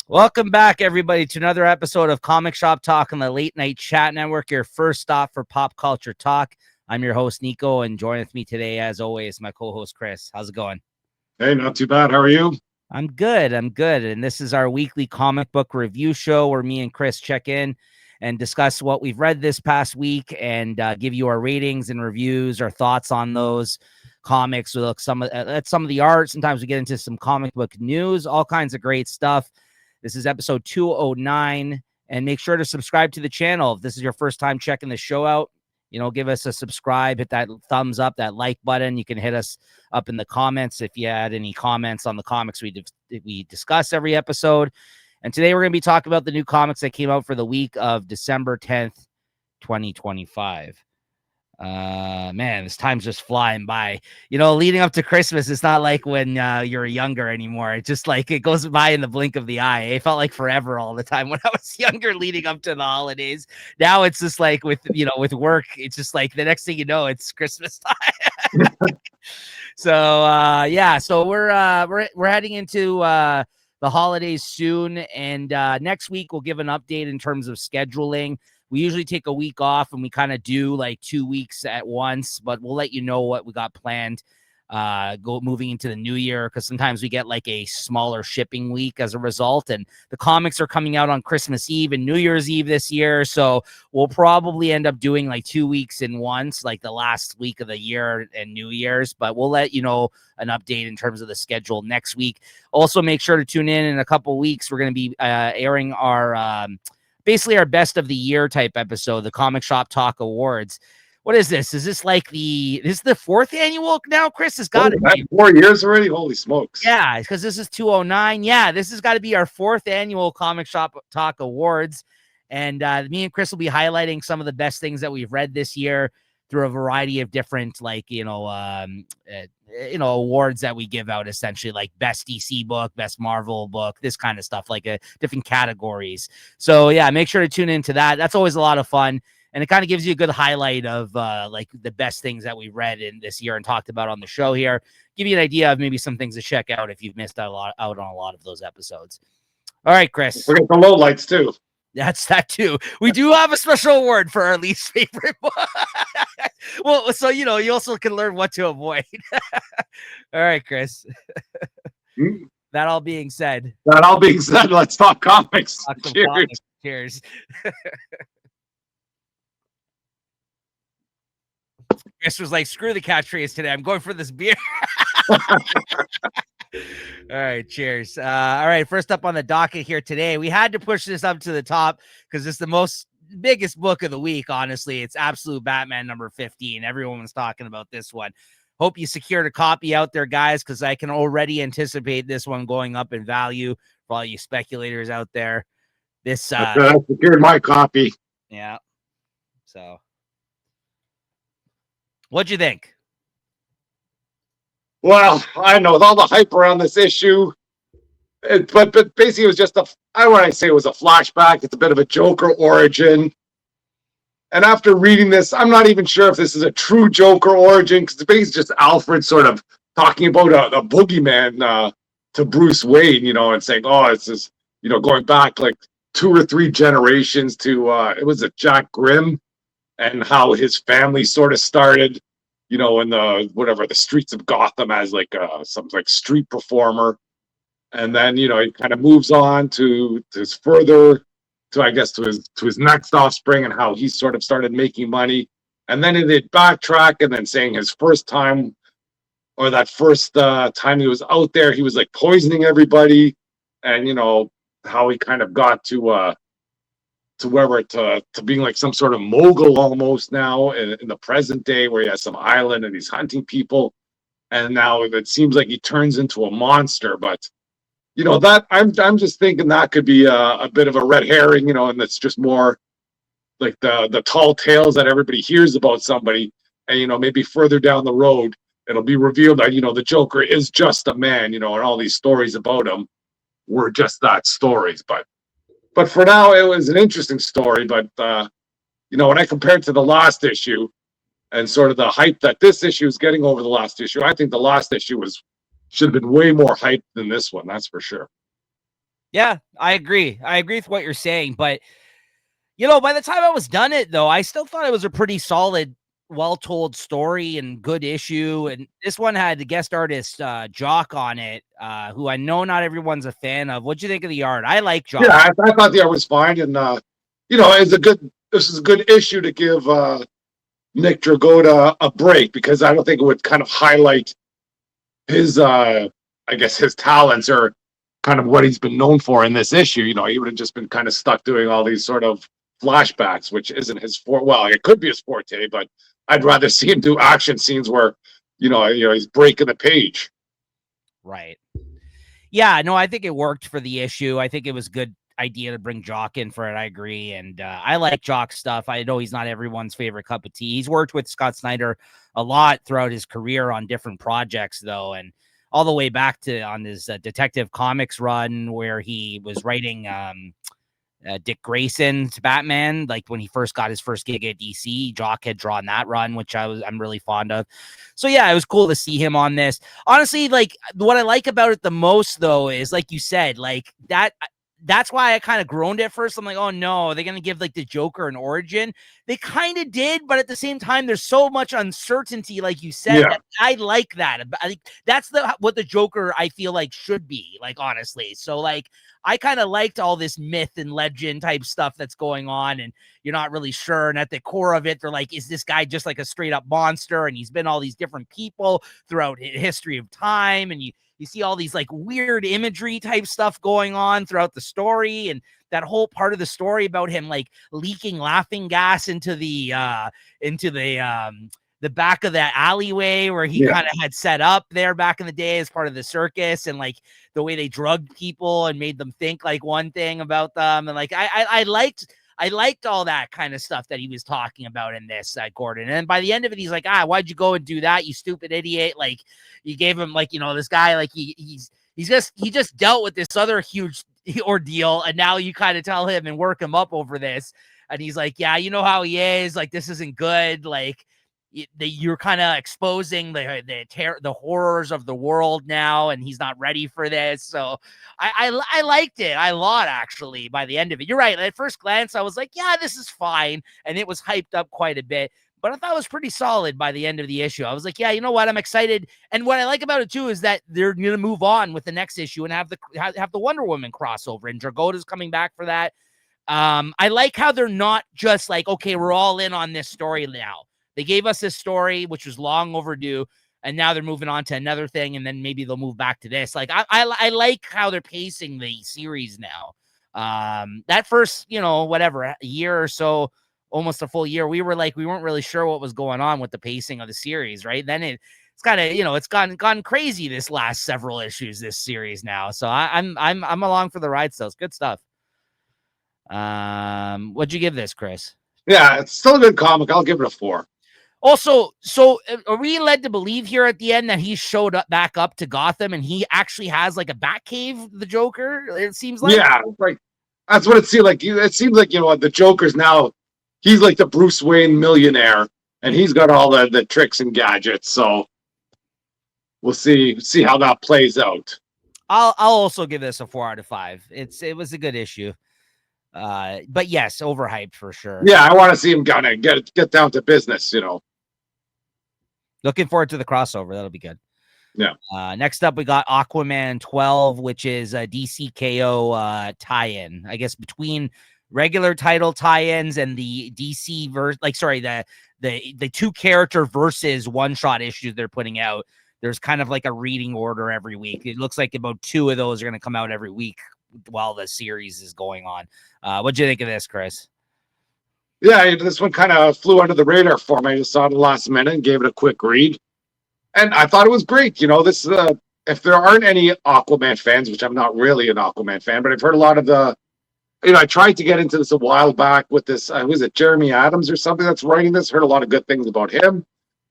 Welcome back, everybody, to another episode of Comic Shop Talk on the Late Night Chat Network, your first stop for pop culture talk. I'm your host, Niko, and joining with me today, as always, my co-host, Chris. How's it going? Hey, not too bad. How are you? I'm good. And this is our weekly comic book review show where me and Chris check in and discuss what we've read this past week and give you our ratings and reviews, our thoughts on those comics. We look at some of the art. Sometimes we get into some comic book news, all kinds of great stuff. This is episode 209, and make sure to subscribe to the channel. If this is your first time checking the show out, give us a subscribe, hit that thumbs up, that like button. You can hit us up in the comments if you had any comments on the comics we discuss every episode. And today we're going to be talking about the new comics that came out for the week of December 10th, 2025. Man, this time's just flying by. Leading up to Christmas, it's not like when you're younger anymore. It's just like it goes by in the blink of the eye. It felt like forever all the time when I was younger, leading up to the holidays. Now it's just like with work, it's just like the next thing you know, it's Christmas time. So we're heading into the holidays soon, and next week we'll give an update in terms of scheduling. We usually take a week off and we kind of do like 2 weeks at once, but we'll let you know what we got planned moving into the new year, because sometimes we get like a smaller shipping week as a result. And the comics are coming out on Christmas Eve and New Year's Eve this year. So we'll probably end up doing like 2 weeks in once, like the last week of the year and New Year's, but we'll let you know an update in terms of the schedule next week. Also, make sure to tune in a couple weeks. We're going to be airing our basically our best of the year type episode, the Comic Shop Talk Awards. What is this? Is this like this is the fourth annual now, Chris? It's got to be 4 years already. Holy smokes. Yeah, because this is 209. Yeah, this has got to be our fourth annual Comic Shop Talk Awards. And me and Chris will be highlighting some of the best things that we've read this year through a variety of different, awards that we give out, essentially, like best DC book, best Marvel book, this kind of stuff, like different categories. So yeah, make sure to tune into that. That's always a lot of fun, and it kind of gives you a good highlight of like the best things that we read in this year and talked about on the show here. Give you an idea of maybe some things to check out if you've missed out on a lot of those episodes. All right, Chris. Forget the lowlights too. That's that too. We do have a special award for our least favorite book. Well, so you also can learn what to avoid. All right, Chris. That all being said, let's talk comics. Cheers. Comics. Cheers. Chris was like, "Screw the catchphrase today. I'm going for this beer." All right, cheers. All right, first up on the docket here today, we had to push this up to the top because it's the biggest book of the week. Honestly, it's Absolute Batman number 15. Everyone was talking about this one. Hope you secured a copy out there, guys, because I can already anticipate this one going up in value for all you speculators out there. I secured my copy. Yeah. So, what'd you think? Well, I know with all the hype around this issue, but basically it was just I don't want to say it was a flashback. It's a bit of a Joker origin. And after reading this, I'm not even sure if this is a true Joker origin, because it's basically just Alfred sort of talking about a boogeyman to Bruce Wayne, and saying, oh, it's just, going back like 2 or 3 generations to, it was a Jack Grimm, and how his family sort of started, in the streets of Gotham as like some like street performer. And then, he kind of moves on to his further, to his next offspring, and how he sort of started making money. And then they backtrack and then saying his first time, or that first time he was out there, he was like poisoning everybody. And, how he kind of got to being like some sort of mogul almost now in the present day, where he has some island and he's hunting people. And now it seems like he turns into a monster. But that I'm just thinking that could be a bit of a red herring, and that's just more like the tall tales that everybody hears about somebody. And maybe further down the road it'll be revealed that the Joker is just a man, and all these stories about him were just that, stories. But for now, it was an interesting story. But when I compare it to the last issue and sort of the hype that this issue is getting over the last issue, I think the last issue should have been way more hype than this one. That's for sure. Yeah, I agree. I agree with what you're saying, but you know, by the time I was done it though, I still thought it was a pretty solid, well-told story and good issue. And this one had the guest artist Jock on it, who I know not everyone's a fan of. What'd you think of the art? I like Yeah, Jock. I thought the art was fine, and this is a good issue to give Nick Dragotta a break, because I don't think it would kind of highlight his I guess his talents, or kind of what he's been known for in this issue. He would have just been kind of stuck doing all these sort of flashbacks, which isn't his forte. Well, it could be his forte, but I'd rather see him do action scenes where he's breaking the page. Right. Yeah, no, I think it worked for the issue. I think it was good idea to bring Jock in for it. I agree. And I like Jock's stuff. I know he's not everyone's favorite cup of tea. He's worked with Scott Snyder a lot throughout his career on different projects, though. And all the way back to on his Detective Comics run, where he was writing Dick Grayson's Batman, like when he first got his first gig at DC. Jock had drawn that run, which I'm really fond of. So yeah, it was cool to see him on this. Honestly, like what I like about it the most though is, like you said, like that's why I kind of groaned at first. I'm like, oh no, they're gonna give like the Joker an origin. They kind of did, but at the same time, there's so much uncertainty, like you said, Yeah. that I like that. I think that's what the Joker I feel like should be, like, honestly. So like I kind of liked all this myth and legend type stuff that's going on, and you're not really sure. And at the core of it, they're like, is this guy just like a straight up monster? And he's been all these different people throughout history of time. And you see all these like weird imagery type stuff going on throughout the story. And that whole part of the story about him like leaking laughing gas into the back of that alleyway where he kind of had set up there back in the day as part of the circus, and like the way they drugged people and made them think like one thing about them. And like, I liked all that kind of stuff that he was talking about in this, Gordon. And by the end of it, he's like, why'd you go and do that, you stupid idiot? Like, you gave him like, this guy, like he just dealt with this other huge ordeal, and now you kind of tell him and work him up over this. And he's like, yeah, you know how he is. Like, this isn't good. Like, you're kind of exposing the horrors of the world now, and he's not ready for this. So I liked it a lot, actually. By the end of it, you're right. At first glance, I was like, yeah, this is fine, and it was hyped up quite a bit. But I thought it was pretty solid by the end of the issue. I was like, yeah, you know what? I'm excited. And what I like about it too is that they're going to move on with the next issue and have the Wonder Woman crossover, and Dragotta's coming back for that. I like how they're not just like, okay, we're all in on this story now. They gave us this story, which was long overdue, and now they're moving on to another thing, and then maybe they'll move back to this. Like, I like how they're pacing the series now. That first, whatever, a year or so, almost a full year, we weren't really sure what was going on with the pacing of the series, right? Then it's kind of, it's gone crazy this last several issues, this series now. So I'm along for the ride still. It's good stuff. What'd you give this, Chris? Yeah, it's still a good comic. I'll give it a 4. Also, so are we led to believe here at the end that he showed up back up to Gotham and he actually has like a Batcave, the Joker? It seems like. Yeah, like that's what it seemed like. It seems like the Joker's now, he's like the Bruce Wayne millionaire, and he's got all the tricks and gadgets. So we'll see how that plays out. I'll also give this a 4 out of 5. It was a good issue. But yes, overhyped for sure. Yeah, I want to see him kind of get down to business, Looking forward to the crossover. That'll be good. Yeah. Next up, we got Aquaman 12, which is a DCKO tie-in, I guess, between regular title tie-ins and the DC the 2 character versus one-shot issues they're putting out. There's kind of like a reading order every week. It looks like about 2 of those are going to come out every week while the series is going on. What'd you think of this, Chris? Yeah, this one kind of flew under the radar for me. I just saw it the last minute and gave it a quick read. And I thought it was great. This if there aren't any Aquaman fans, which I'm not really an Aquaman fan, but I've heard a lot of I tried to get into this a while back with this, was it Jeremy Adams or something that's writing this? Heard a lot of good things about him.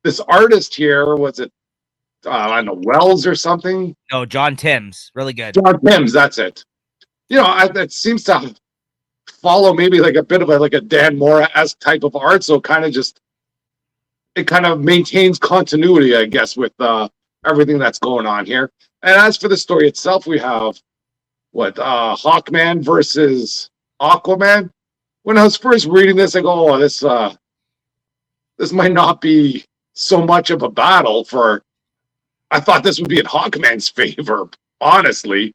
This artist here, was it, I don't know, Wells or something? No, John Timms. Really good. John Timms, that's it. It seems to follow maybe like a bit of a Dan Mora-esque type of art. So it kind of maintains continuity, I guess, with everything that's going on here. And as for the story itself, we have Hawkman versus Aquaman. When I was first reading this, I go, oh, this might not be so much of a battle for. I thought this would be in Hawkman's favor, honestly.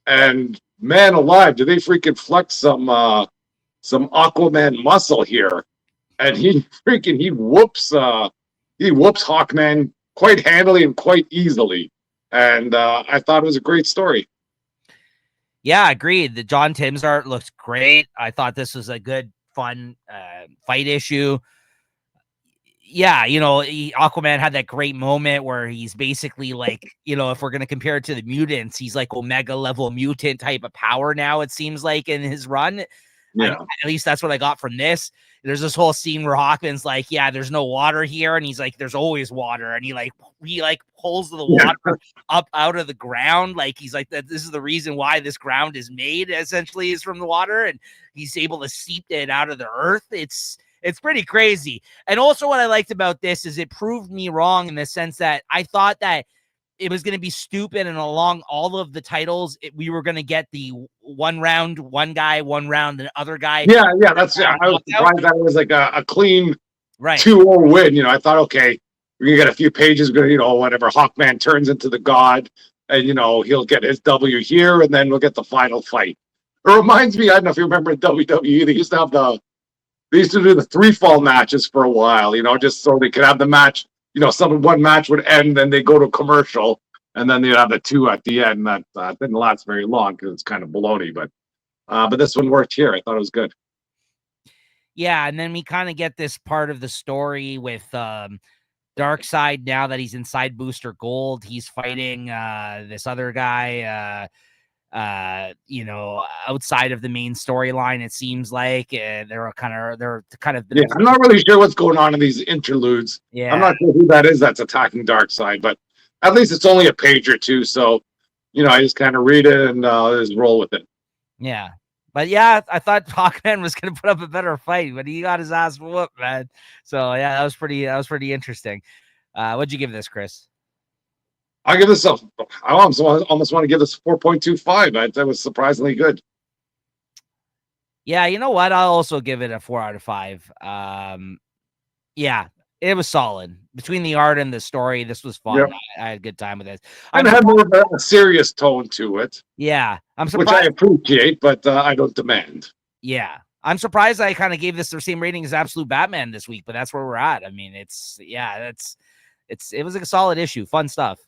And man alive, do they freaking flex some Aquaman muscle here? And he whoops Hawkman quite handily and quite easily. And I thought it was a great story. Yeah, agreed. The John Tim's art looks great. I thought this was a good, fun fight issue. Yeah, Aquaman had that great moment where he's basically like, if we're going to compare it to the mutants, he's like Omega level mutant type of power now, it seems like, in his run. Yeah. At least that's what I got from this. There's this whole scene where Hawkman's like, yeah, there's no water here. And he's like, there's always water. And he pulls the water up out of the ground. Like, he's like, that this is the reason why this ground is made, essentially, is from the water. And he's able to seep it out of the earth. It's pretty crazy. And also what I liked about this is it proved me wrong in the sense that I thought that it was going to be stupid, and along all of the titles, we were going to get the one round, one guy, one round, the other guy. Yeah, that's I was surprised that it was like a clean right 2-0 win. I thought, okay, we're gonna get a few pages, whatever. Hawkman turns into the god, and he'll get his W here, and then we'll get the final fight. It reminds me, I don't know if you remember in WWE, they used to do the 3-fall matches for a while, just so they could have the match. One match would end, then they go to commercial, and then they'd have the 2 at the end. That didn't last very long because it's kind of baloney, but this one worked here. I thought it was good. Yeah, and then we kind of get this part of the story with Darkseid. Now that he's inside Booster Gold, he's fighting this other guy. Outside of the main storyline, it seems like they're kind of. Yeah, I'm not really sure what's going on in these interludes. Yeah, I'm not sure who that is that's attacking Darkseid, but at least it's only a page or two, so I just kind of read it and just roll with it. Yeah, but yeah, I thought Hawkman was going to put up a better fight, but he got his ass whooped, man. So yeah, that was pretty interesting. What'd you give this, Chris? I give this I almost want to give this 4.25. That was surprisingly good. Yeah, you know what? I'll also give it a 4 out of 5. Yeah, it was solid. Between the art and the story, this was fun. Yep. I had a good time with this. And it had more of a serious tone to it. Yeah, I'm surprised. Which I appreciate, but I don't demand. Yeah, I'm surprised I kind of gave this the same rating as Absolute Batman this week, but that's where we're at. I mean, it was a solid issue. Fun stuff.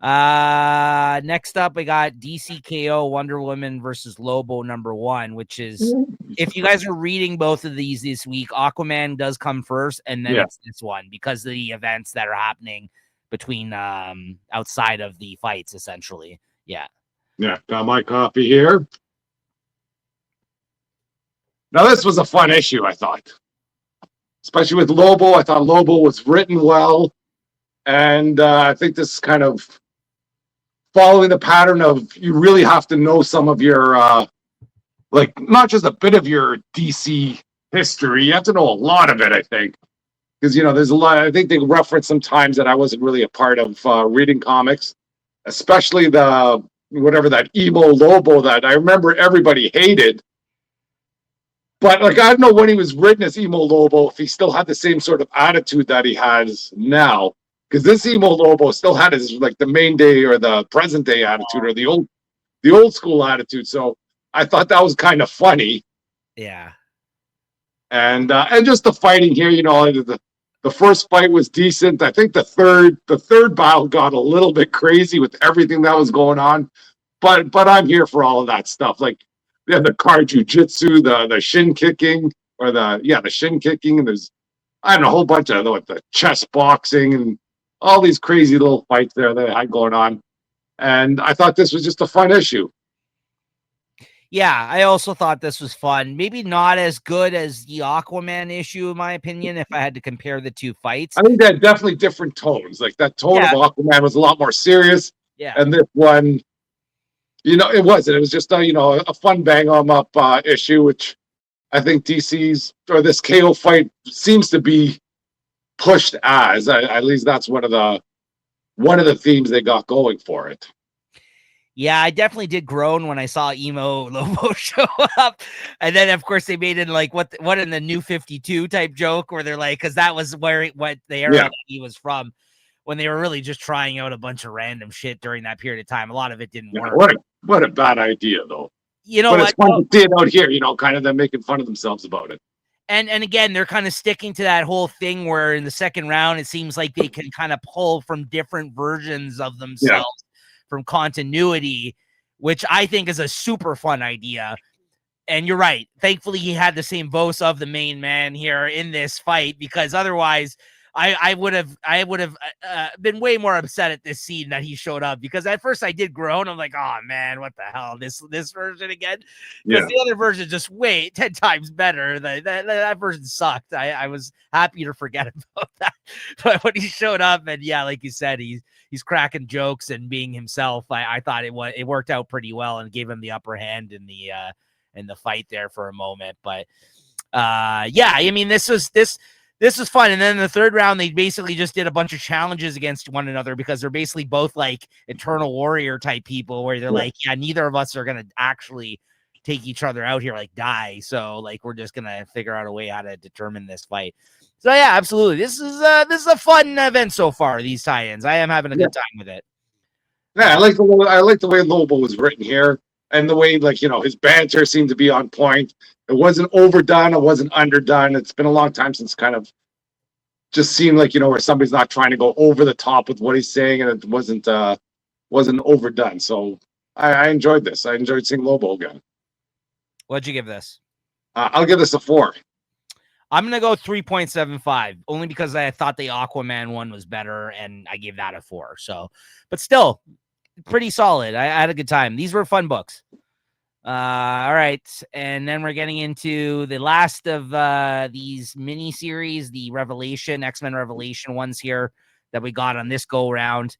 Next up, we got DCKO Wonder Woman versus Lobo #1, which is, if you guys are reading both of these this week, Aquaman does come first, and then it's this one because of the events that are happening between outside of the fights, essentially. Yeah, got my copy here. Now this was a fun issue, I thought, especially with Lobo. I thought Lobo was written well, and I think this is kind of following the pattern of, you really have to know some of your not just a bit of your DC history. You have to know a lot of it, I think, because there's a lot. I think they reference some times that I wasn't really a part of reading comics, especially that emo Lobo that I remember everybody hated. But I don't know when he was written as emo Lobo if he still had the same sort of attitude that he has now. Because this emo Lobo still had his the main day or the present day attitude or the old school attitude. So I thought that was kind of funny. Yeah. And just the fighting here, the first fight was decent. I think the third battle got a little bit crazy with everything that was going on. But I'm here for all of that stuff. Like the car jujitsu, the shin kicking, or the shin kicking, and there's a whole bunch of the chest boxing and all these crazy little fights there that I had going on. And I thought this was just a fun issue. Yeah, I also thought this was fun. Maybe not as good as the Aquaman issue, in my opinion, if I had to compare the two fights. I think they're definitely different tones. Like that tone of Aquaman was a lot more serious. Yeah. And this one, it wasn't. It was just a fun bang 'em up issue, which I think DC's or this KO fight seems to be pushed as. At least that's one of the themes they got going for it. Yeah, I definitely did groan when I saw Emo Lobo show up. And then of course they made it like what in the New 52 type joke where they're like, because that was what the era that he was from, when they were really just trying out a bunch of random shit during that period of time. A lot of it didn't work. What a bad idea though. You know But what? it's fun to see it out here, kind of them making fun of themselves about it. And again, they're kind of sticking to that whole thing where in the second round, it seems like they can kind of pull from different versions of themselves from continuity, which I think is a super fun idea. And you're right. Thankfully, he had the same voice of the main man here in this fight, because otherwise I would have been way more upset at this scene that he showed up, because at first I did groan. I'm like, oh man, what the hell, this version again? Because the other version just 10 times better. That version sucked. I was happy to forget about that. But when he showed up, and like you said, he's cracking jokes and being himself, I thought it worked out pretty well and gave him the upper hand in the fight there for a moment. But I mean, this was fun. And then in the third round, they basically just did a bunch of challenges against one another, because they're basically both like eternal warrior type people, where they're like, neither of us are going to actually take each other out here, like die. So like, we're just going to figure out a way how to determine this fight. So yeah, absolutely. This is a fun event so far, these tie-ins. I am having a good time with it. Yeah, I like the way Lobo was written here, and the way his banter seemed to be on point. It wasn't overdone. It wasn't underdone. It's been a long time since kind of just seemed like, where somebody's not trying to go over the top with what he's saying, and it wasn't overdone. So I enjoyed this. I enjoyed seeing Lobo again. What'd you give this? I'll give this a 4. I'm going to go 3.75, only because I thought the Aquaman one was better, and I gave that a 4. So, but still pretty solid. I had a good time. These were fun books. All right. And then we're getting into the last of these mini series, the X-Men Revelation ones here that we got on this go round.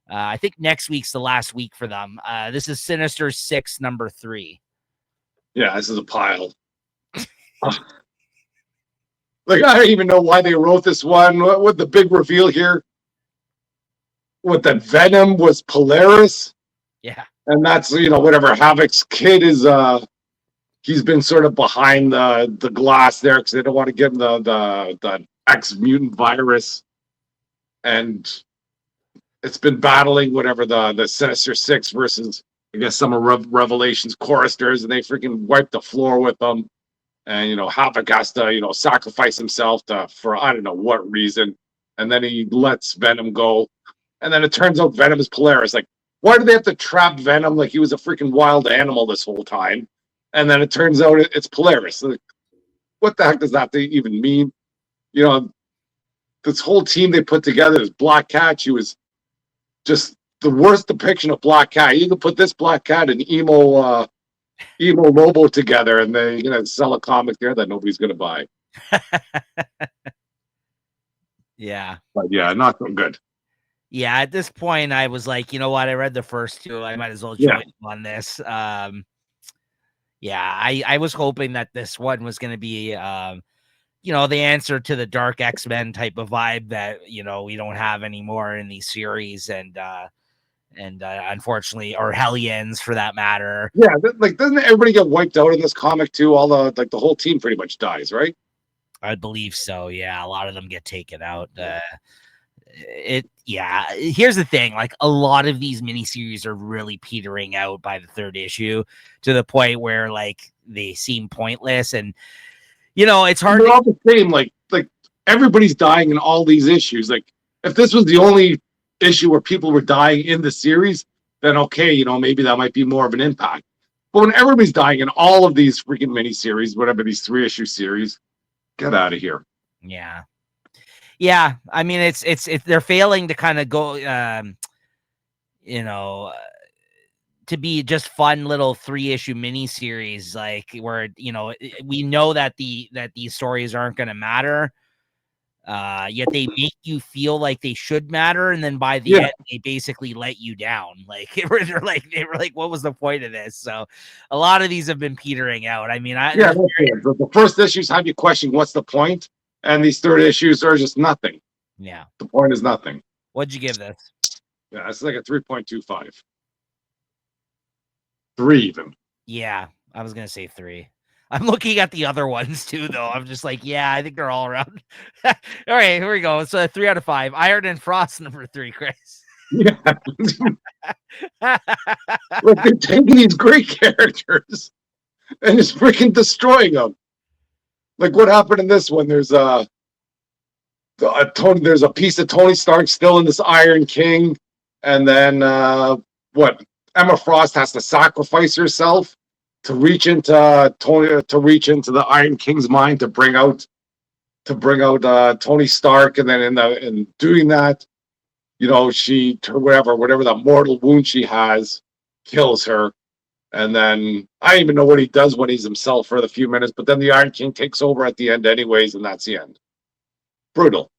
I think next week's the last week for them. This is Sinister 6, number 3. Yeah, this is a pile. Like, I don't even know why they wrote this one. What the big reveal here? What, that Venom was Polaris? Yeah. And that's, whatever Havoc's kid is, he's been sort of behind the glass there because they don't want to give him the X-mutant virus. And it's been battling whatever the Sinister Six versus, I guess, some of Revelation's choristers, and they freaking wiped the floor with them. And, Havoc has to, sacrifice himself for I don't know what reason. And then he lets Venom go. And then it turns out Venom is Polaris. Like, why do they have to trap Venom like he was a freaking wild animal this whole time? And then it turns out it's Polaris. Like, what the heck does that even mean? This whole team they put together, this Black Cat, she was just the worst depiction of Black Cat. You can put this Black Cat and emo Lobo together, and they sell a comic there that nobody's gonna buy. Yeah, but yeah, not so good. Yeah, at this point, I was like, you know what? I read the first two. I might as well join on this. I was hoping that this one was going to be, the answer to the dark X-Men type of vibe that, we don't have anymore in these series. And unfortunately, or Hellions for that matter. Yeah, doesn't everybody get wiped out in this comic too? All the whole team pretty much dies, right? I believe so. Yeah, a lot of them get taken out. Here's the thing, like a lot of these miniseries are really petering out by the third issue to the point where like they seem pointless, and it's hard. They're all the same. Like everybody's dying in all these issues. Like if this was the only issue where people were dying in the series, then okay, maybe that might be more of an impact. But when everybody's dying in all of these freaking miniseries, whatever these 3-issue series, get out of here. Yeah, I mean, it's they're failing to kind of go, to be just fun little 3-issue miniseries, like where we know that these stories aren't going to matter, yet they make you feel like they should matter, and then by the end they basically let you down. Like they were like, what was the point of this? So a lot of these have been petering out. I mean, the first issues have you questioning what's the point. And these third issues are just nothing. Yeah. The point is nothing. What'd you give this? Yeah, it's like a 3.25. 3 even. Yeah, I was gonna say 3. I'm looking at the other ones too, though. I'm just like, yeah, I think they're all around. All right, here we go. So 3 out of 5. Iron and Frost, number 3, Chris. Yeah. Like they're taking these great characters and just freaking destroying them. Like what happened in this one? There's there's a piece of Tony Stark still in this Iron King, and then what? Emma Frost has to sacrifice herself to reach into the Iron King's mind to bring out Tony Stark, and then in doing that, you know, whatever the mortal wound she has kills her. And then I don't even know what he does when he's himself for the few minutes, but then the Iron King takes over at the end anyways, and that's the end. Brutal.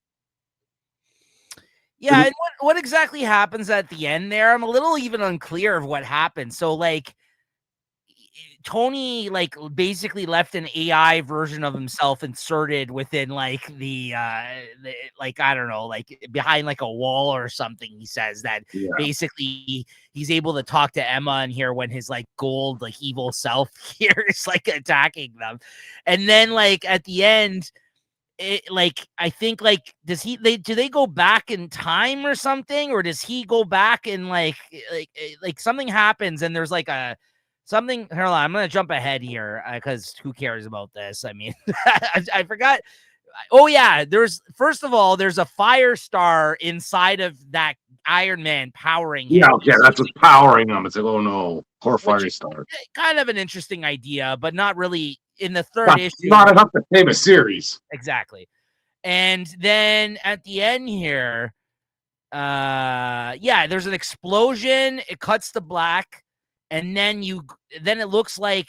Yeah, and what exactly happens at the end there? I'm a little even unclear of what happened. So, like, Tony, like, basically left an AI version of himself inserted within, like, the like, I don't know, like, behind, like, a wall or something. He says that basically he's able to talk to Emma in here when his, like, gold, like, evil self here is, like, attacking them. And then, like, at the end, like, I think, like, do they go back in time or something, or does he go back and like something happens and there's like something? Hold on, I'm gonna jump ahead here because who cares about this? I mean, I forgot. Oh yeah, first of all, there's a fire star inside of that Iron Man powering him. Yeah, that's what's powering him. It's like, oh no, poor fire star. Kind of an interesting idea, but not really in the third issue. Not enough to save a series. Exactly. And then at the end here, there's an explosion. It cuts to black, and then it looks like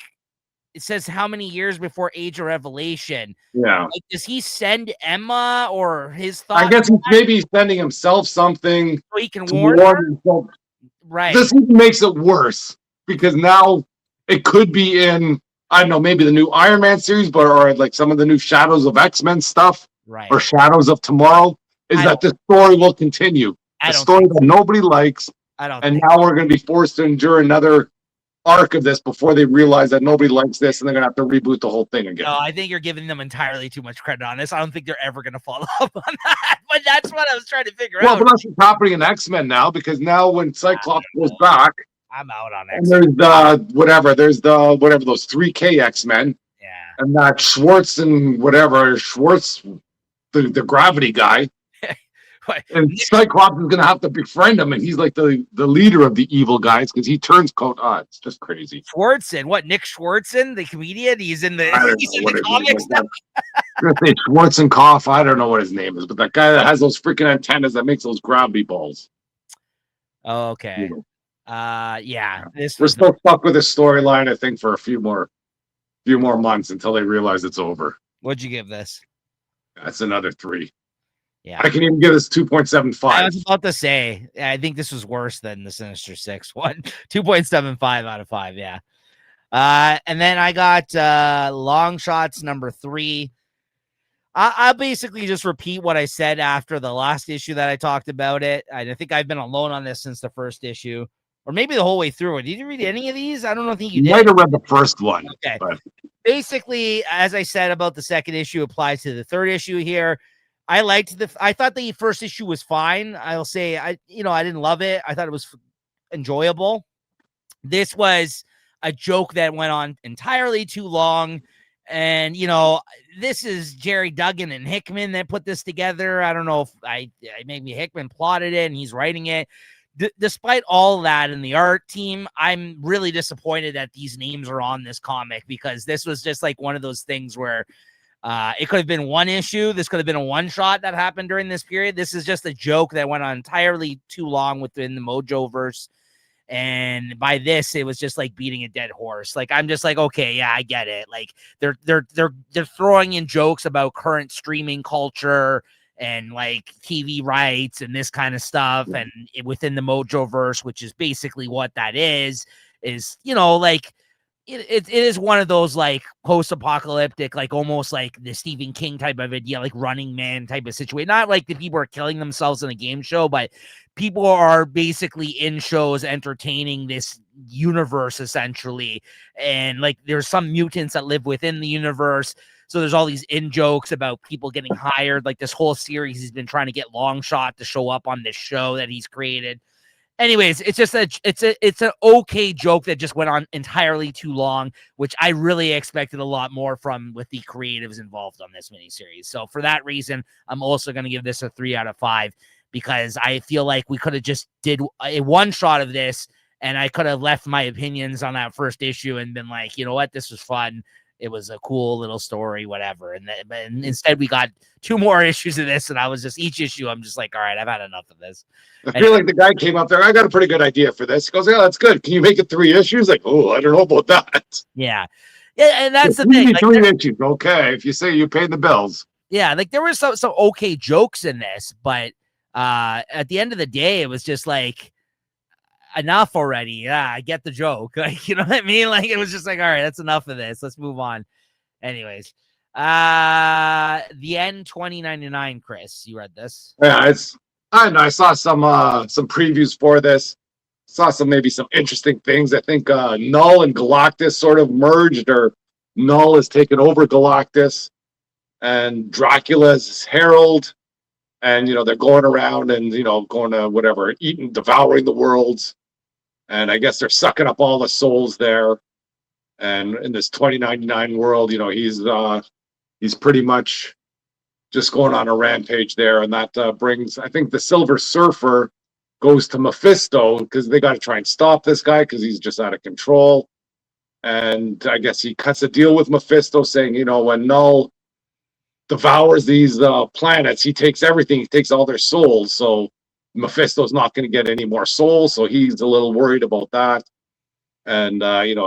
it says how many years before Age of Revelation. Yeah. Like, does he send Emma or his thoughts? I guess maybe he's sending himself something so he can warn her? himself. Right. This makes it worse because now it could be in, I don't know, maybe the new Iron Man series, or like some of the new Shadows of X-Men stuff, right? Or Shadows of Tomorrow. That the story will continue. A story that nobody likes. And now we're going to be forced to endure another arc of this before they realize that nobody likes this, and they're gonna have to reboot the whole thing again. No, I think you're giving them entirely too much credit on this. I don't think they're ever gonna follow up on that. But that's what I was trying to figure out. Well, but that's happening in X-Men now, because now when Cyclops goes back, I'm out on X-Men. And there's those 3K X-Men. Yeah. And that Schwartz, the gravity guy. And Cyclops is going to have to befriend him, and he's like the leader of the evil guys because he turns coat on. It's just crazy. Schwartzen, what? Nick Schwartzen, the comedian? He's in the comics now. I'm going to say Schwarzenkoff. I don't know what his name is, but that guy that has those freaking antennas that makes those gravity balls. Oh, okay. Yeah. We're still stuck with this storyline, I think, for a few more months until they realize it's over. What'd you give this? That's another 3. Yeah, I can even give this 2.75. I was about to say, I think this was worse than the Sinister Six one. 2.75 out of 5. Yeah. And then I got Long Shots number 3. I'll basically just repeat what I said after the last issue that I talked about it. I think I've been alone on this since the first issue, or maybe the whole way through it. Did you read any of these? I don't think you did. Might have read the first one. Okay. But basically, as I said about the second issue, applies to the third issue here. I thought the first issue was fine. I'll say, I didn't love it. I thought it was enjoyable. This was a joke that went on entirely too long. And, this is Jerry Duggan and Hickman that put this together. I don't know if maybe Hickman plotted it and he's writing it. Despite all that in the art team, I'm really disappointed that these names are on this comic, because this was just like one of those things where it could have been one issue. This could have been a one shot that happened during this period. This is just a joke that went on entirely too long within the Mojo verse. And by this, it was just like beating a dead horse. Like, I'm just like, okay, yeah, I get it. Like, they're throwing in jokes about current streaming culture and like TV rights and this kind of stuff. And within the Mojo verse, which is basically what that is, like, it is one of those like post-apocalyptic, like almost like the Stephen King type of idea, like Running Man type of situation. Not like the people are killing themselves in a game show, but people are basically in shows entertaining this universe essentially. And like there's some mutants that live within the universe. So there's all these in jokes about people getting hired. Like this whole series, he's been trying to get Longshot to show up on this show that he's created. Anyways, it's just it's an okay joke that just went on entirely too long, which I really expected a lot more from with the creatives involved on this miniseries. So for that reason, I'm also going to give this a 3 out of 5 because I feel like we could have just did a one shot of this and I could have left my opinions on that first issue and been like, you know what, this was fun. It was a cool little story, whatever. And instead we got 2 more issues of this. And I was just, each issue, I'm just like, all right, I've had enough of this. I feel like the guy came up there. I got a pretty good idea for this. He goes, yeah, that's good. Can you make it 3 issues? Like, oh, I don't know about that. Yeah. Yeah. And that's the thing. Like, 3 issues. Okay. If you say you paid the bills. Yeah. Like there were some okay jokes in this, but at the end of the day, it was just like, enough already. Yeah, I get the joke. Like, you know what I mean? Like it was just like, all right, that's enough of this. Let's move on. Anyways, the end 2099, Chris. You read this? Yeah, I know. I saw some previews for this. Saw some interesting things. I think Null and Galactus sort of merged, or Null has taken over Galactus, and Dracula's Herald, and they're going around and going to whatever, eating, devouring the worlds. And I guess they're sucking up all the souls there. And in this 2099 world, he's pretty much just going on a rampage there. And that brings, I think the Silver Surfer goes to Mephisto because they got to try and stop this guy because he's just out of control. And I guess he cuts a deal with Mephisto saying, when Null devours these planets, he takes everything. He takes all their souls. So Mephisto's not going to get any more souls, so he's a little worried about that. And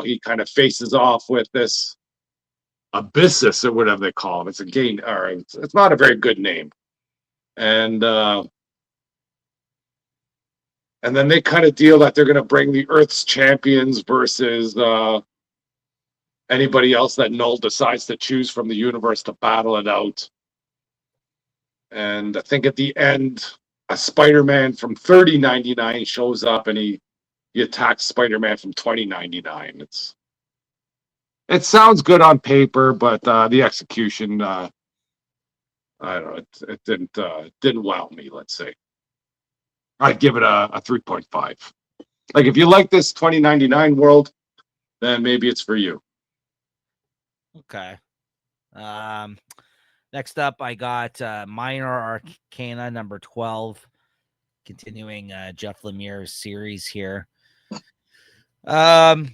he kind of faces off with this Abyssus or whatever they call him. It's a game, or it's not a very good name. And then they kind of deal that they're going to bring the Earth's champions versus anybody else that Null decides to choose from the universe to battle it out. And I think at the end, a Spider-Man from 3099 shows up and he attacks Spider-Man from 2099. It sounds good on paper, but the execution, I don't know, it didn't wow me. Let's say I'd give it a 3.5. Like if you like this 2099 world, then maybe it's for you. Okay. Next up, I got Minor Arcana number 12, continuing Jeff Lemire's series here. This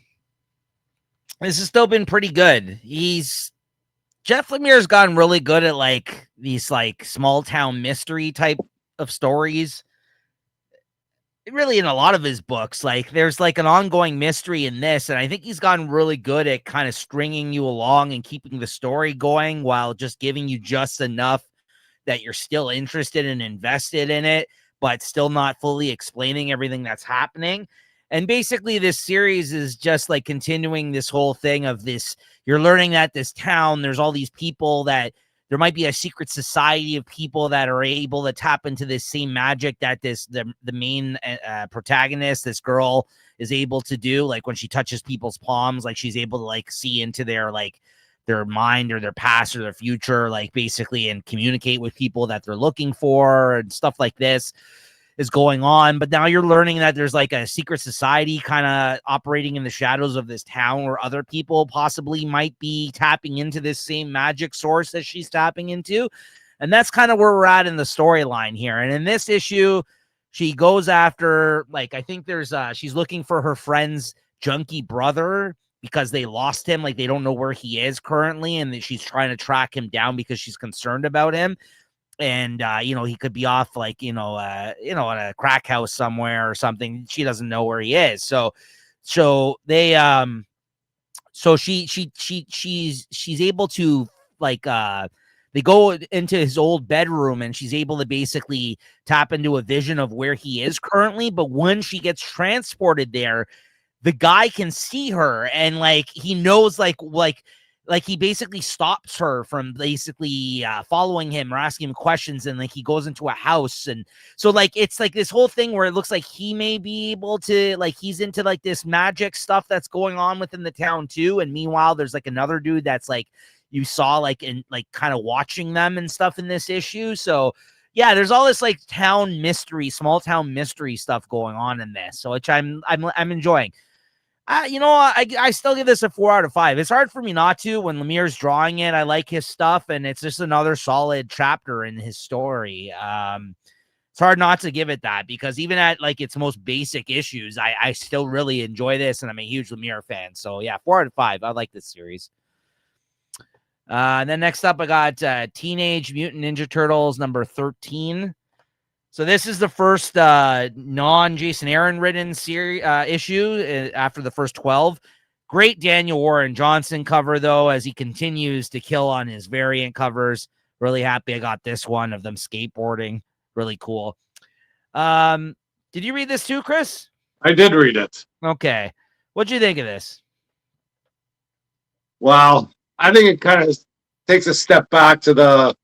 has still been pretty good. Jeff Lemire's gotten really good at like these like small town mystery type of stories. Really, in a lot of his books, like there's like an ongoing mystery in this, and I think he's gotten really good at kind of stringing you along and keeping the story going while just giving you just enough that you're still interested and invested in it, but still not fully explaining everything that's happening. And basically, this series is just like continuing this whole thing of this. You're learning that this town, there's all these people that there might be a secret society of people that are able to tap into this same magic that the main protagonist, this girl, is able to do. Like when she touches people's palms, like she's able to like see into their mind or their past or their future, like basically, and communicate with people that they're looking for and stuff like this is going on. But now you're learning that there's like a secret society kind of operating in the shadows of this town where other people possibly might be tapping into this same magic source that she's tapping into. And that's kind of where we're at in the storyline here. And in this issue, she goes after, like, I think there's she's looking for her friend's junkie brother because they lost him. Like they don't know where he is currently. And that she's trying to track him down because she's concerned about him. And, he could be off like, in a crack house somewhere or something. She doesn't know where he is. So they, so she's able to like, they go into his old bedroom and she's able to basically tap into a vision of where he is currently. But when she gets transported there, the guy can see her, and like he knows like he basically stops her from basically following him or asking him questions, and like he goes into a house, and so like it's like this whole thing where it looks like he may be able to, like, he's into like this magic stuff that's going on within the town too, and meanwhile there's like another dude that's like you saw like in like kind of watching them and stuff in this issue. So yeah, there's all this like town mystery, small town mystery stuff going on in this, so which I'm enjoying. I still give this a 4 out of 5. It's hard for me not to when Lemire's drawing it. I like his stuff, and it's just another solid chapter in his story. It's hard not to give it that, because even at like its most basic issues, I still really enjoy this, and I'm a huge Lemire fan. So yeah, 4 out of 5. I like this series. And then next up, I got Teenage Mutant Ninja Turtles number 13. So this is the first non-Jason Aaron written series issue after the first 12. Great Daniel Warren Johnson cover, though, as he continues to kill on his variant covers. Really happy I got this one of them skateboarding. Really cool. Did you read this too, Chris? I did read it. Okay. What'd you think of this? Well, I think it kind of takes a step back to the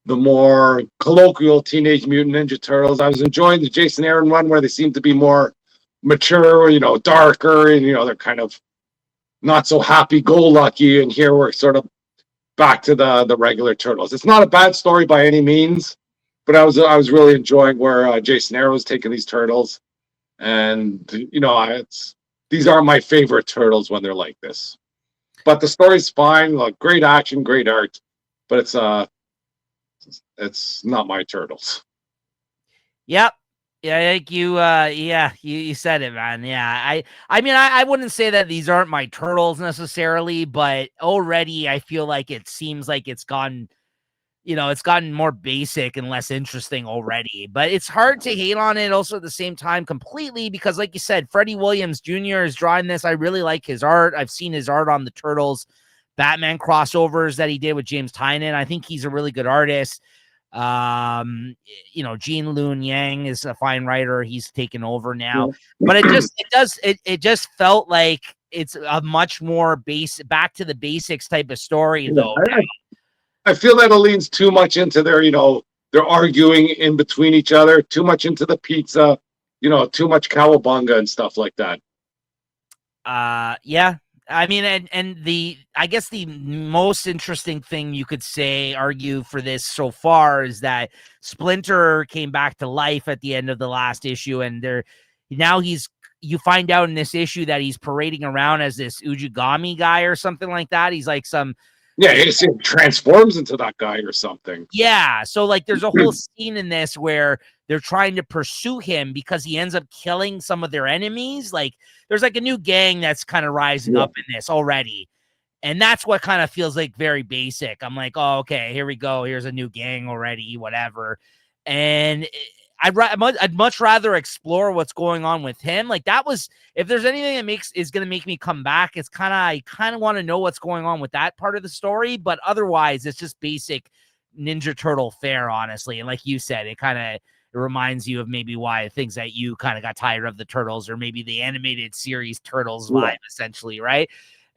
more colloquial Teenage Mutant Ninja Turtles. I was enjoying the Jason Aaron one where they seem to be more mature, darker, and they're kind of not so happy-go-lucky. And here we're sort of back to the regular Turtles. It's not a bad story by any means, but I was really enjoying where Jason Aaron was taking these Turtles, and these aren't my favorite Turtles when they're like this. But the story's fine, like great action, great art, but it's not my Turtles. Yep. Yeah, I think you said it, man. Yeah, I mean, I wouldn't say that these aren't my Turtles necessarily, but already I feel like it seems like it's gotten more basic and less interesting already. But it's hard to hate on it also at the same time completely, because like you said, Freddie Williams Jr. is drawing this. I really like his art. I've seen his art on the Turtles Batman crossovers that he did with James Tynion. I think he's a really good artist. Gene Luen Yang is a fine writer. He's taken over now, but it just felt like it's a much more back to the basics type of story, though. I feel that it leans too much into they're arguing in between each other, too much into the pizza, too much cowabunga and stuff like that. Yeah. I mean, and I guess the most interesting thing you could argue for this so far is that Splinter came back to life at the end of the last issue, and you find out in this issue that he's parading around as this Ujigami guy or something like that. He's like he transforms into that guy or something. Yeah, so like there's a whole scene in this where they're trying to pursue him because he ends up killing some of their enemies. Like there's like a new gang that's kind of rising up in this already. And that's what kind of feels like very basic. I'm like, oh, okay, here we go. Here's a new gang already, whatever. And I'd much rather explore what's going on with him. Like that was, if there's anything that is going to make me come back, it's I kind of want to know what's going on with that part of the story. But otherwise, it's just basic Ninja Turtle fare, honestly. And like you said, it reminds you of maybe why things that you kind of got tired of the Turtles, or maybe the animated series Turtles vibe, essentially, right?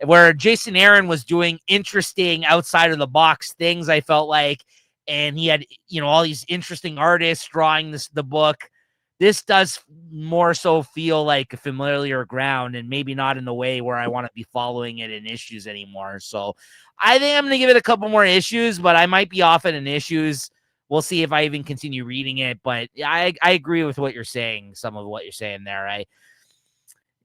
Where Jason Aaron was doing interesting outside of the box things, I felt like, and he had, all these interesting artists drawing the book. This does more so feel like a familiar ground, and maybe not in the way where I want to be following it in issues anymore. So I think I'm going to give it a couple more issues, but I might be off it in issues. We'll see if I even continue reading it, but I agree with what you're saying. Some of what you're saying there.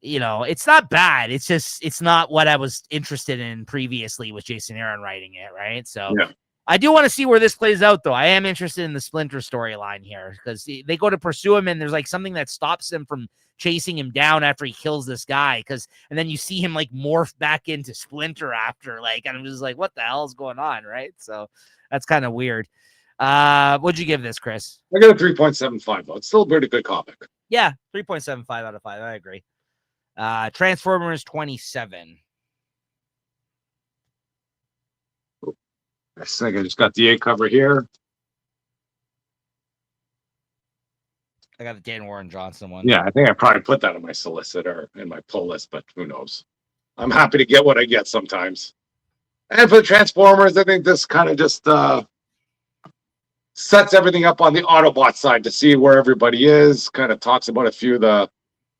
It's not bad. It's just, it's not what I was interested in previously with Jason Aaron writing it. Right. So yeah. I do want to see where this plays out, though. I am interested in the Splinter storyline here, because they go to pursue him, and there's like something that stops him from chasing him down after he kills this guy. And then you see him like morph back into Splinter after, and I'm just like, what the hell is going on, right? So that's kind of weird. What'd you give this, Chris? I got a 3.75 though. It's still a pretty good comic. Yeah, 3.75 out of 5. I agree. Transformers 27. I think I just got the A cover here. I got the Dan Warren Johnson one. Yeah, I think I probably put that on my solicitor in my pull list, but who knows? I'm happy to get what I get sometimes. And for the Transformers, I think this kind of just sets everything up on the Autobot side to see where everybody is. Kind of talks about a few of the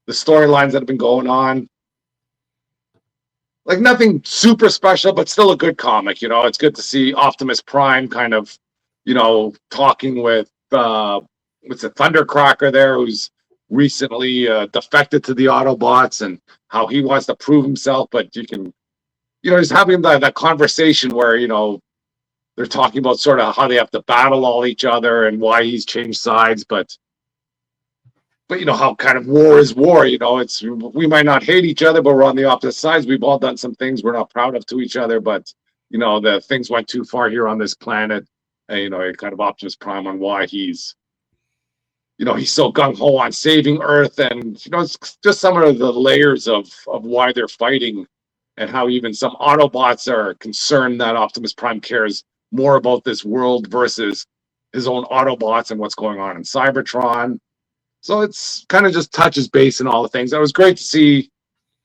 storylines that have been going on. Like nothing super special, but still a good comic. You know, it's good to see Optimus Prime kind of, you know, talking with what's a Thundercracker there, who's recently defected to the Autobots, and how he wants to prove himself. But you can, you know, just having that conversation where, you know, they're talking about sort of how they have to battle all each other and why he's changed sides, but you know how kind of war is war. You know, it's, we might not hate each other, but we're on the opposite sides. We've all done some things we're not proud of to each other, but you know, the things went too far here on this planet. And you know, it kind of Optimus Prime on why he's, you know, he's so gung ho on saving Earth, and you know, it's just some of the layers of why they're fighting, and how even some Autobots are concerned that Optimus Prime cares more about this world versus his own Autobots and what's going on in Cybertron. So it's kind of just touches base in all the things. It was great to see,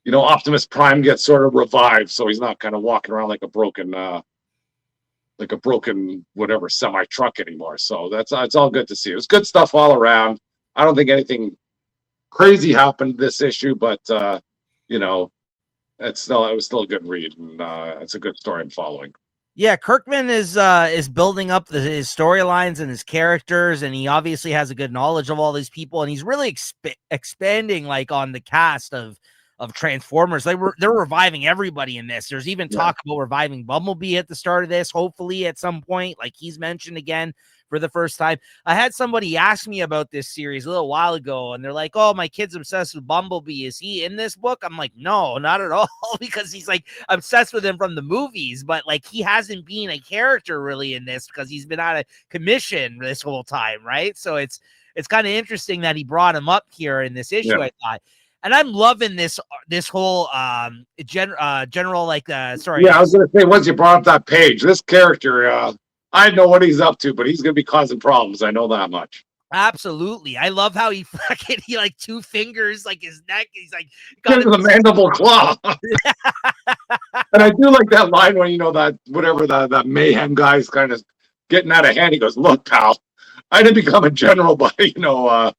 you know, Optimus Prime get sort of revived, so he's not kind of walking around like a broken whatever semi truck anymore. So that's it's all good to see. It was good stuff all around. I don't think anything crazy happened this issue, but you know, it was still a good read, and it's a good story I'm following. Yeah, Kirkman is building up his storylines and his characters, and he obviously has a good knowledge of all these people, and he's really expanding like on the cast of Transformers. They're reviving everybody in this. There's even talk about reviving Bumblebee at the start of this, hopefully at some point, like he's mentioned again for the first time. I had somebody ask me about this series a little while ago, and they're like, "Oh, my kid's obsessed with Bumblebee. Is he in this book?" I'm like, "No, not at all," because he's like obsessed with him from the movies, but like he hasn't been a character really in this because he's been out of commission this whole time, right? So it's kind of interesting that he brought him up here in this issue. I thought. And I'm loving this whole general like sorry. Yeah, I was gonna say, once you brought up that page, this character, I know what he's up to, but he's gonna be causing problems. I know that much. Absolutely. I love how he like two fingers, like his neck. He's like got the mandible claw. And I do like that line when, you know, that whatever that mayhem guy's kind of getting out of hand. He goes, "Look, pal, I didn't become a general, but you know,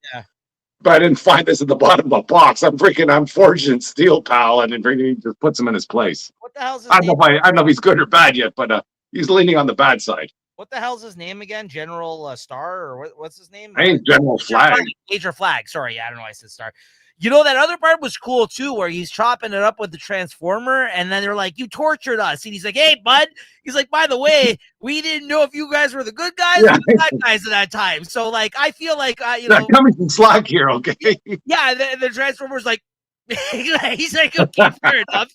but I didn't find this at the bottom of a box. I'm forged in steel, pal," and then he just puts him in his place. What the hell's his I name? don't know if he's good or bad yet, but he's leaning on the bad side. What the hell's his name again? General Star, or what's his name? I think General Flag. Major Flag. Sorry, I don't know why I said Star. You know, that other part was cool too, where he's chopping it up with the Transformer, and then they're like, "You tortured us," and he's like, "Hey, bud," he's like, "By the way, we didn't know if you guys were the good guys or the bad guys at that time." So, like, I feel like you know, coming from Slack here, okay? Yeah, the Transformer's like, he's like, "Okay, fair enough."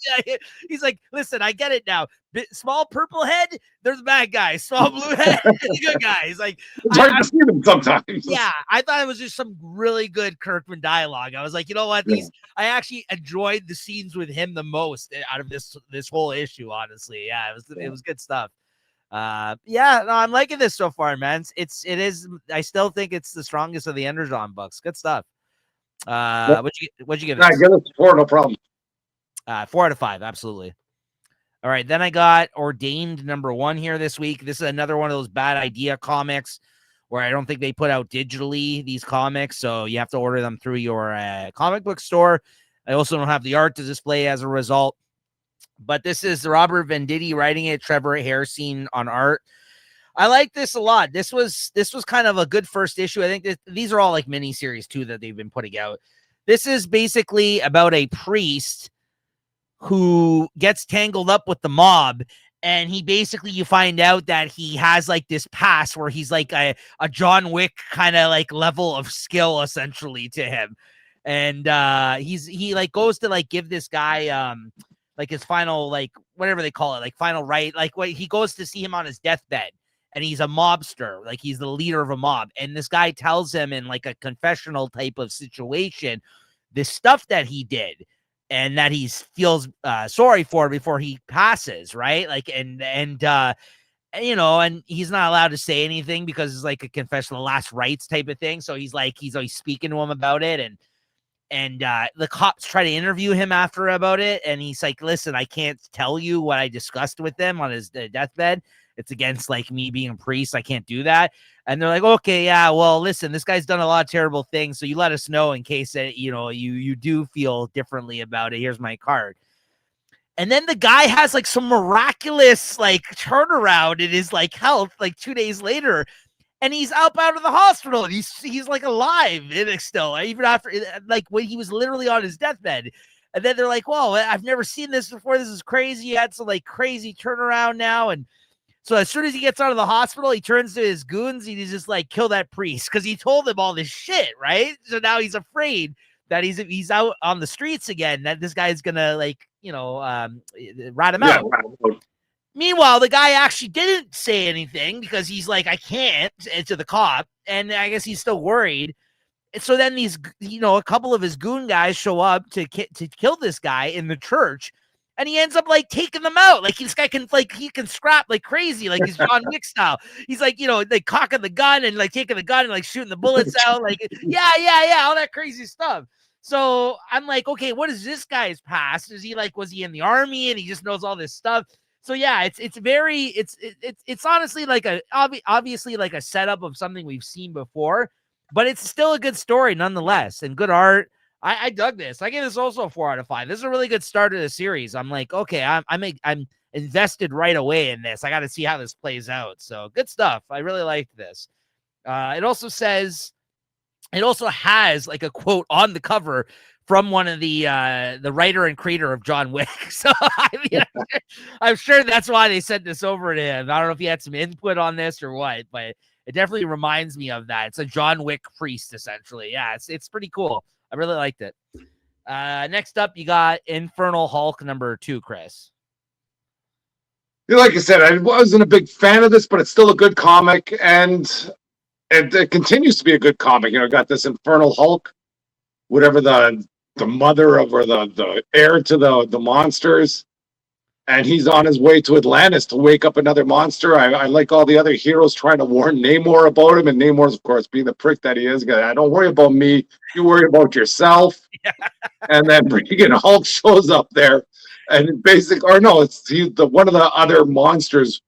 He's like, "Listen, I get it now. Small purple head, they're the bad guys. Small blue head, they're the good guys." Like, it's hard to see them sometimes. Yeah, I thought it was just some really good Kirkman dialogue. I was like, you know what? I actually enjoyed the scenes with him the most out of this whole issue. Honestly, yeah, it was good stuff. Yeah, no, I'm liking this so far, man. It is. I still think it's the strongest of the Energon books. Good stuff. What'd you give it? I give it 4, no problem. 4 out of 5, absolutely. All right, then I got Ordained #1 here this week. This is another one of those bad idea comics where I don't think they put out digitally these comics, so you have to order them through your comic book store. I also don't have the art to display as a result, but this is Robert Venditti writing it, Trevor Hairsine on art. I like this a lot. This was kind of a good first issue. I think these are all like mini series too that they've been putting out. This is basically about a priest who gets tangled up with the mob, and he basically, you find out that he has like this past where he's like a John Wick kind of like level of skill essentially to him. And he like goes to like give this guy like his final, like whatever they call it, like final right, like what he goes to see him on his deathbed, and he's a mobster, like he's the leader of a mob, and this guy tells him in like a confessional type of situation this stuff that he did and that he feels sorry for before he passes, right? Like and and he's not allowed to say anything because it's like a confession of last rites type of thing. So he's always speaking to him about it. And the cops try to interview him after about it. And he's like, listen, I can't tell you what I discussed with them on his deathbed. It's against like me being a priest. I can't do that. And they're like, okay, yeah, well, listen, this guy's done a lot of terrible things. So you let us know in case that, you do feel differently about it. Here's my card. And then the guy has like some miraculous like turnaround in his like health, like 2 days later, and he's out of the hospital. And he's like alive still, even after like when he was literally on his deathbed. And then they're like, "Whoa, I've never seen this before. This is crazy." He had some like crazy turnaround now, and so as soon as he gets out of the hospital, he turns to his goons and he's just like, "Kill that priest," because he told them all this shit, right? So now he's afraid that he's out on the streets again, that this guy's gonna like, rat him out. Meanwhile, the guy actually didn't say anything because he's like, I can't, to the cop, and I guess he's still worried. And so then these, a couple of his goon guys show up to kill this guy in the church, and he ends up like taking them out. Like this guy he can scrap like crazy, like he's John Wick style. He's like, like cocking the gun and like taking the gun and like shooting the bullets out, like yeah, all that crazy stuff. So I'm like, okay, what is this guy's past? Was he in the army and he just knows all this stuff? So yeah, it's honestly like obviously like a setup of something we've seen before, but it's still a good story nonetheless and good art. I dug this. I gave this also a 4 out of 5. This is a really good start of the series. I'm like, okay, I'm invested right away in this. I got to see how this plays out. So good stuff. I really liked this. It also has like a quote on the cover from one of the writer and creator of John Wick. So I'm sure that's why they sent this over to him. I don't know if he had some input on this or what, but it definitely reminds me of that. It's a John Wick priest, essentially. Yeah, it's pretty cool. I really liked it. Next up, you got Infernal Hulk #2, Chris. Like I said, I wasn't a big fan of this, but it's still a good comic, and it continues to be a good comic. Got this Infernal Hulk, whatever the mother of or the heir to the monsters, and he's on his way to Atlantis to wake up another monster. I like all the other heroes trying to warn Namor about him, and Namor's, of course, being the prick that he is, I don't worry about me, you worry about yourself. Yeah. And then freaking Hulk shows up there, and it's one of the other monsters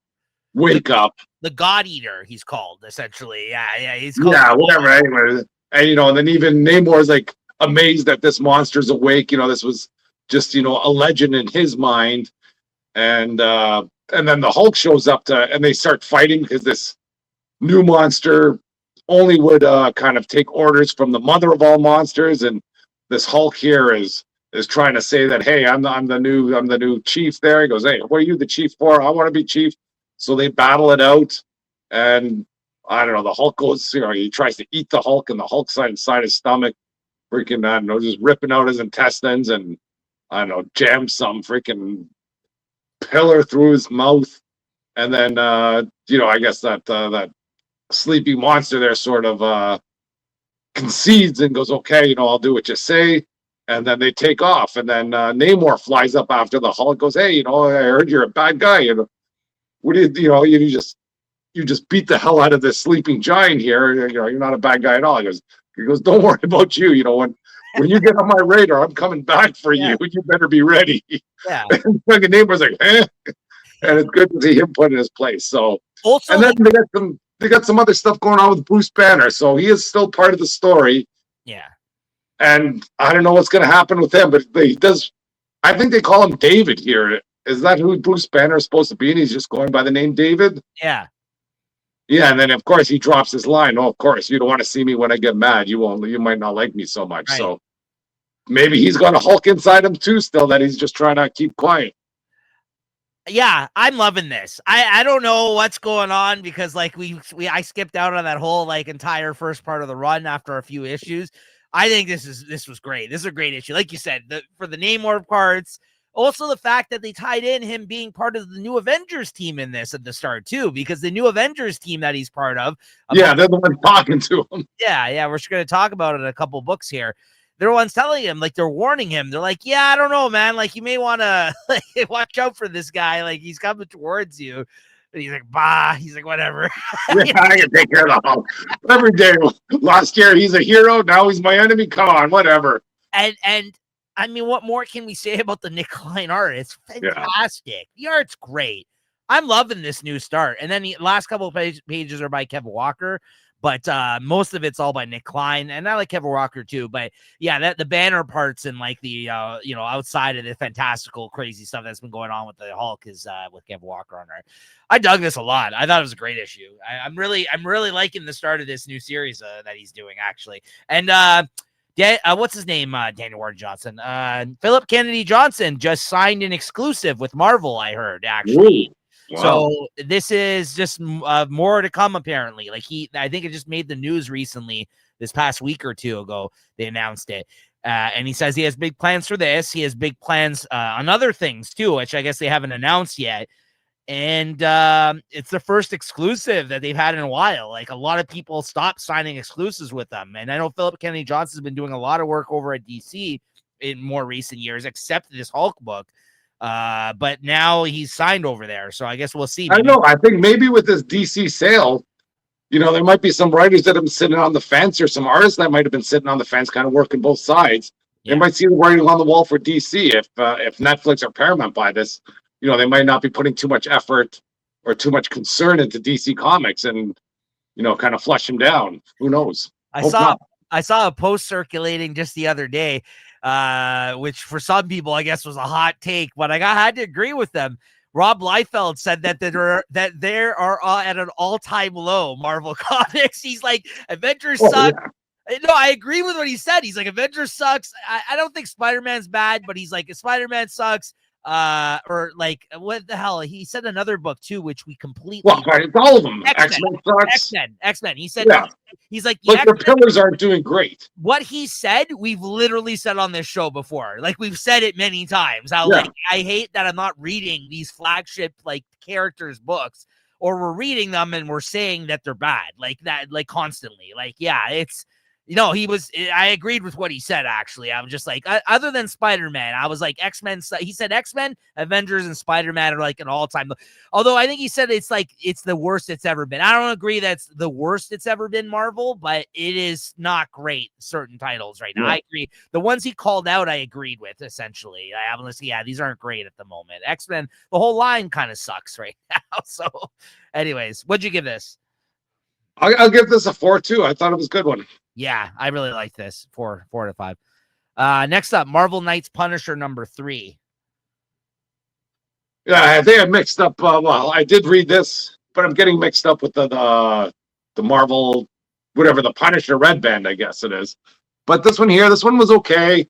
wake up. The God Eater, he's called, essentially. Yeah, he's called. Yeah, whatever. Anyway, and then even Namor's like amazed that this monster's awake. This was just a legend in his mind. And then the Hulk shows up and they start fighting because this new monster only would kind of take orders from the mother of all monsters, and this Hulk here is trying to say that, hey, I'm the new chief there. He goes, hey, what are you the chief for? I want to be chief. So they battle it out, and I don't know. The Hulk goes, he tries to eat the Hulk, and the Hulk's inside his stomach, freaking, I don't know, just ripping out his intestines, and I don't know, jams some freaking pillar through his mouth, and then I guess that sleepy monster there sort of concedes and goes, okay, I'll do what you say, and then they take off, and then Namor flies up after the Hulk, goes, hey, I heard you're a bad guy, what do you you just beat the hell out of this sleeping giant here, you're not a bad guy at all. He goes, don't worry about you, when you get on my radar, I'm coming back for you. You better be ready. Yeah. And the Namor's like, eh? And it's good to see him put in his place. So, also, and then they got some other stuff going on with Bruce Banner. So he is still part of the story. Yeah. And I don't know what's going to happen with him, but he does. I think they call him David here. Is that who Bruce Banner is supposed to be? And he's just going by the name David? Yeah. Yeah, and then of course he drops his line. Oh, of course, you don't want to see me when I get mad. You might not like me so much. Right. So maybe he's got a Hulk inside him too still that he's just trying to keep quiet. Yeah, I'm loving this. I don't know what's going on because like I skipped out on that whole like entire first part of the run after a few issues. I think this was great. This is a great issue. Like you said, for the Namor parts. Also, the fact that they tied in him being part of the New Avengers team in this at the start, too, because the New Avengers team that he's part of. Yeah, they're the ones talking to him. Yeah. We're just going to talk about it in a couple books here. They're the ones telling him, like, they're warning him. They're like, yeah, I don't know, man. Like, you may want to watch out for this guy. Like, he's coming towards you. And he's like, bah. He's like, whatever. Yeah, I can take care of the Hulk every day. Last year he's a hero. Now he's my enemy. Come on, whatever. And I mean, what more can we say about the Nick Klein art? It's fantastic. The art's great. I'm loving this new start. And then the last couple of pages are by Kevin Walker, but most of it's all by Nick Klein. And I like Kevin Walker too. But yeah, that the banner parts and like the outside of the fantastical crazy stuff that's been going on with the Hulk is with Kevin Walker on art. I dug this a lot. I thought it was a great issue. I'm really liking the start of this new series that he's doing actually. And what's his name? Daniel Ward Johnson. Philip Kennedy Johnson just signed an exclusive with Marvel, I heard, actually. Ooh, wow. So this is just more to come, apparently. Like I think it just made the news recently, this past week or two ago, they announced it. And he says he has big plans for this. He has big plans on other things, too, which I guess they haven't announced yet. And it's the first exclusive that they've had in a while. Like a lot of people stopped signing exclusives with them. And I know Philip Kennedy Johnson has been doing a lot of work over at DC in more recent years, except this Hulk book. But now he's signed over there. So I guess we'll see. I don't know. I think maybe with this DC sale, there might be some writers that have been sitting on the fence or some artists that might have been sitting on the fence, kind of working both sides. Yeah. They might see the writing on the wall for DC if Netflix or Paramount buy this. They might not be putting too much effort or too much concern into DC Comics and, kind of flush them down. Who knows? I saw a post circulating just the other day, which for some people, I guess, was a hot take, but I had to agree with them. Rob Liefeld said that they are at an all-time low, Marvel Comics. He's like, Avengers suck. Yeah. No, I agree with what he said. He's like, Avengers sucks. I don't think Spider-Man's bad, but he's like, Spider-Man sucks. Or like, what the hell? He said another book too, which we completely. Well, it's all of them. X-Men sucks. X-Men. He said, he's like, but the pillars aren't doing great. What he said, we've literally said on this show before. Like we've said it many times. How like I hate that I'm not reading these flagship like characters books, or we're reading them and we're saying that they're bad, like that, like constantly. Like it's. I agreed with what he said, actually. I was just like, other than Spider-Man, I was like, X-Men. He said X-Men, Avengers, and Spider-Man are like an all-time. Although I think he said it's the worst it's ever been. I don't agree that's the worst it's ever been, Marvel, but it is not great, certain titles right now. Yeah. I agree. The ones he called out, I agreed with, essentially. These aren't great at the moment. X-Men, the whole line kind of sucks right now. So, anyways, what'd you give this? I'll give this a 4 too. I thought it was a good one. Yeah, I really like this. 4 out of 5. Next up, Marvel Knights Punisher number 3. Yeah, I think I mixed up. I did read this, but I'm getting mixed up with the Marvel, whatever, the Punisher Red Band, I guess it is. But this one was okay.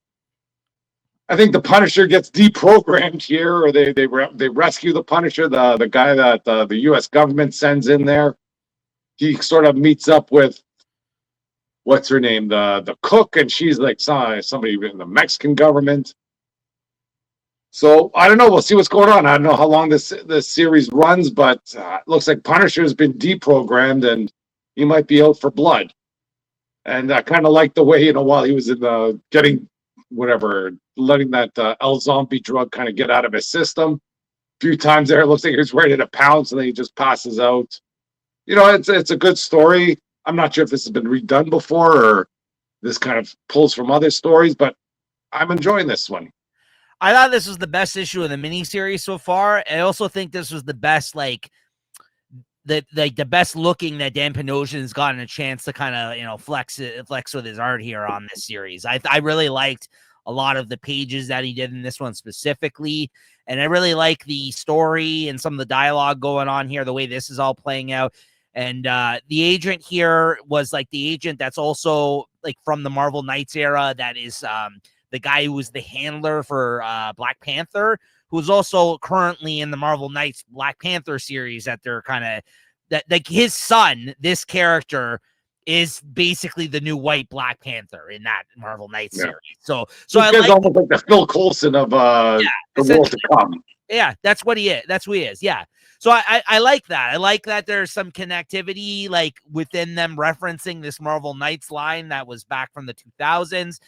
I think the Punisher gets deprogrammed here, or they rescue the Punisher, the guy that the U.S. government sends in there. He sort of meets up with, what's her name, the cook, and she's like somebody in the Mexican government. So I don't know. We'll see what's going on. I don't know how long this series runs, but it looks like Punisher has been deprogrammed and he might be out for blood. And I kind of like the way, while he was in letting that L-zombie drug kind of get out of his system. A few times there, it looks like he was ready to pounce and then he just passes out. It's a good story. I'm not sure if this has been redone before or this kind of pulls from other stories, but I'm enjoying this one. I thought this was the best issue of the miniseries so far. I also think this was the best, the best looking that Dan Panosian's gotten a chance to kind of, flex with his art here on this series. I really liked a lot of the pages that he did in this one specifically. And I really like the story and some of the dialogue going on here, the way this is all playing out. And the agent here was like the agent that's also like from the Marvel Knights era. That is the guy who was the handler for Black Panther, who's also currently in the Marvel Knights Black Panther series that they're kind of that like his son, this character is basically the new white Black Panther in that Marvel Knights series. So I like almost like the Phil Coulson of the world to come. Yeah, that's what he is. That's who he is. Yeah. So I like that. I like that there's some connectivity like within them referencing this Marvel Knights line that was back from the 2000s.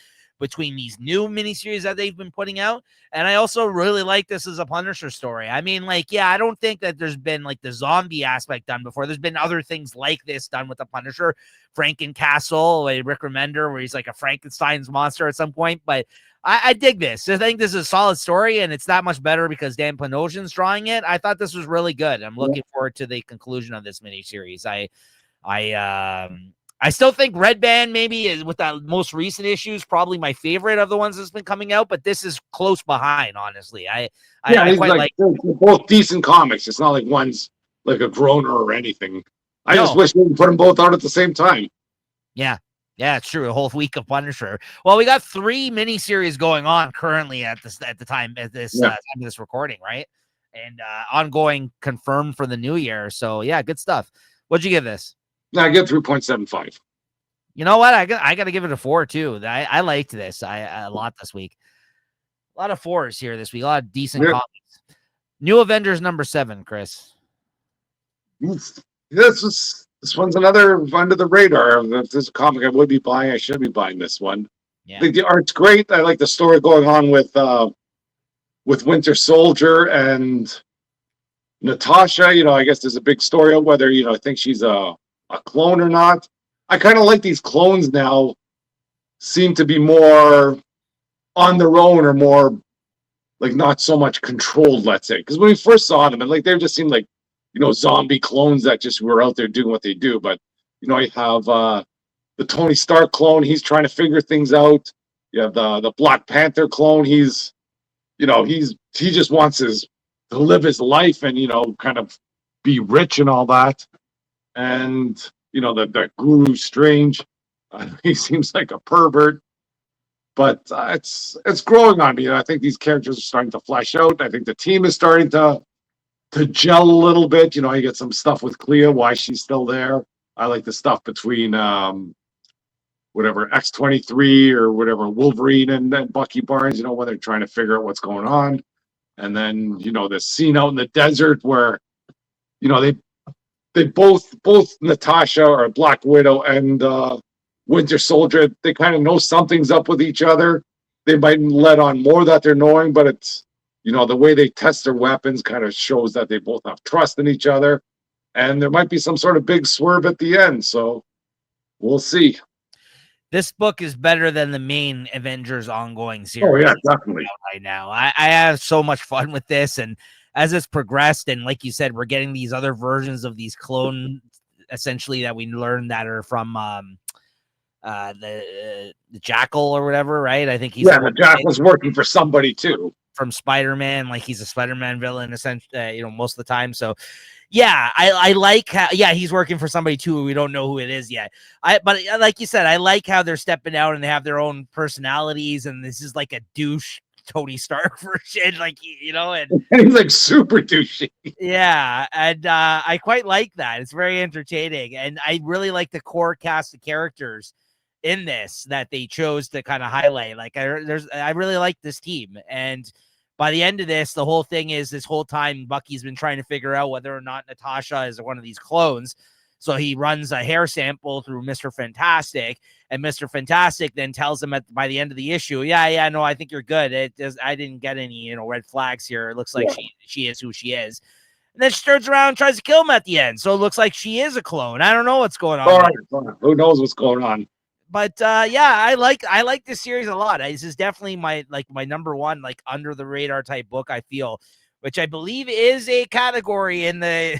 between these new miniseries that they've been putting out. And I also really like this as a Punisher story. I mean, like, yeah, I don't think that there's been like the zombie aspect done before. There's been other things like this done with the Punisher, Frankencastle, like Rick Remender, where he's like a Frankenstein's monster at some point. But I dig this. I think this is a solid story, and it's that much better because Dan Panosian's drawing it. I thought this was really good. I'm looking forward to the conclusion of this miniseries. I still think Red Band maybe is, with that most recent issues, probably my favorite of the ones that's been coming out, but this is close behind, honestly. I quite like they're both decent comics. It's not like one's like a groaner or anything. I just wish we could put them both out at the same time. Yeah. Yeah, it's true. A whole week of Punisher. Well, we got 3 miniseries going on currently at the time of this recording, right? And ongoing confirmed for the new year. So yeah, good stuff. What'd you give this? I get 3.75. You know what? I got to give it a 4 too. I liked this a lot this week. A lot of 4s here this week. A lot of decent comics. New Avengers number 7, Chris. This one's another under the radar. If this comic I would be buying, I should be buying this one. Yeah. I think the art's great. I like the story going on with Winter Soldier and Natasha. You know, I guess there's a big story of whether, I think she's a clone or not. I kind of like these clones now seem to be more on their own or more like not so much controlled, let's say. Because when we first saw them, and like they just seemed like, zombie clones that just were out there doing what they do. But, you have the Tony Stark clone. He's trying to figure things out. You have the Black Panther clone. He just wants to live his life and, kind of be rich and all that. And, that Guru Strange, he seems like a pervert. But it's growing on me. I think these characters are starting to flesh out. I think the team is starting to gel a little bit. You get some stuff with Clea, why she's still there. I like the stuff between whatever X-23 or whatever Wolverine and Bucky Barnes, when they're trying to figure out what's going on. And then, this scene out in the desert where, they both Natasha or Black Widow and Winter Soldier, they kind of know something's up with each other. They might let on more that they're knowing, but it's, the way they test their weapons kind of shows that they both have trust in each other. And there might be some sort of big swerve at the end. So we'll see. This book is better than the main Avengers ongoing series. Oh, yeah, definitely. Right now. I have so much fun with this. And as it's progressed, and like you said, we're getting these other versions of these clones, essentially, that we learned that are from the Jackal or whatever, right? I think the Jackal's working for somebody too. From Spider-Man, like he's a Spider-Man villain, essentially, most of the time. So, yeah, I like how, he's working for somebody too. We don't know who it is yet. But like you said, I like how they're stepping out and they have their own personalities, and this is like a douche Tony Stark version, like, and he's like super douchey. Yeah, and I quite like that. It's very entertaining, and I really like the core cast of characters in this that they chose to kind of highlight. Like I really like this team. And by the end of this, the whole thing is this whole time Bucky's been trying to figure out whether or not Natasha is one of these clones. So he runs a hair sample through Mr. Fantastic, and Mr. Fantastic then tells him by the end of the issue, no, I think you're good. I didn't get any, red flags here. It looks like she is who she is. And then she turns around and tries to kill him at the end. So it looks like she is a clone. I don't know what's going on. All right. Who knows what's going on? But I like this series a lot. This is definitely my number one, like under the radar type book, I feel, which I believe is a category in the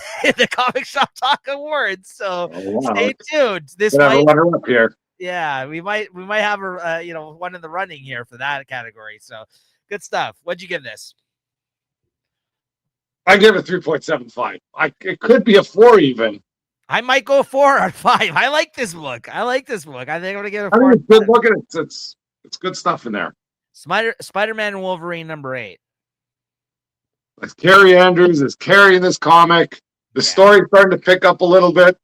Comic Shop Talk Awards. So stay tuned. This might up here. Yeah, we might have a one in the running here for that category. So good stuff. What'd you give this? I give it 3.75. It could be a 4 even. I might go 4 or 5. I like this book. I think I'm gonna give it a 4. It's good look at it. It's good stuff in there. Spider-Man and Wolverine number 8. Carrie Andrews is carrying this comic. The story's starting to pick up a little bit.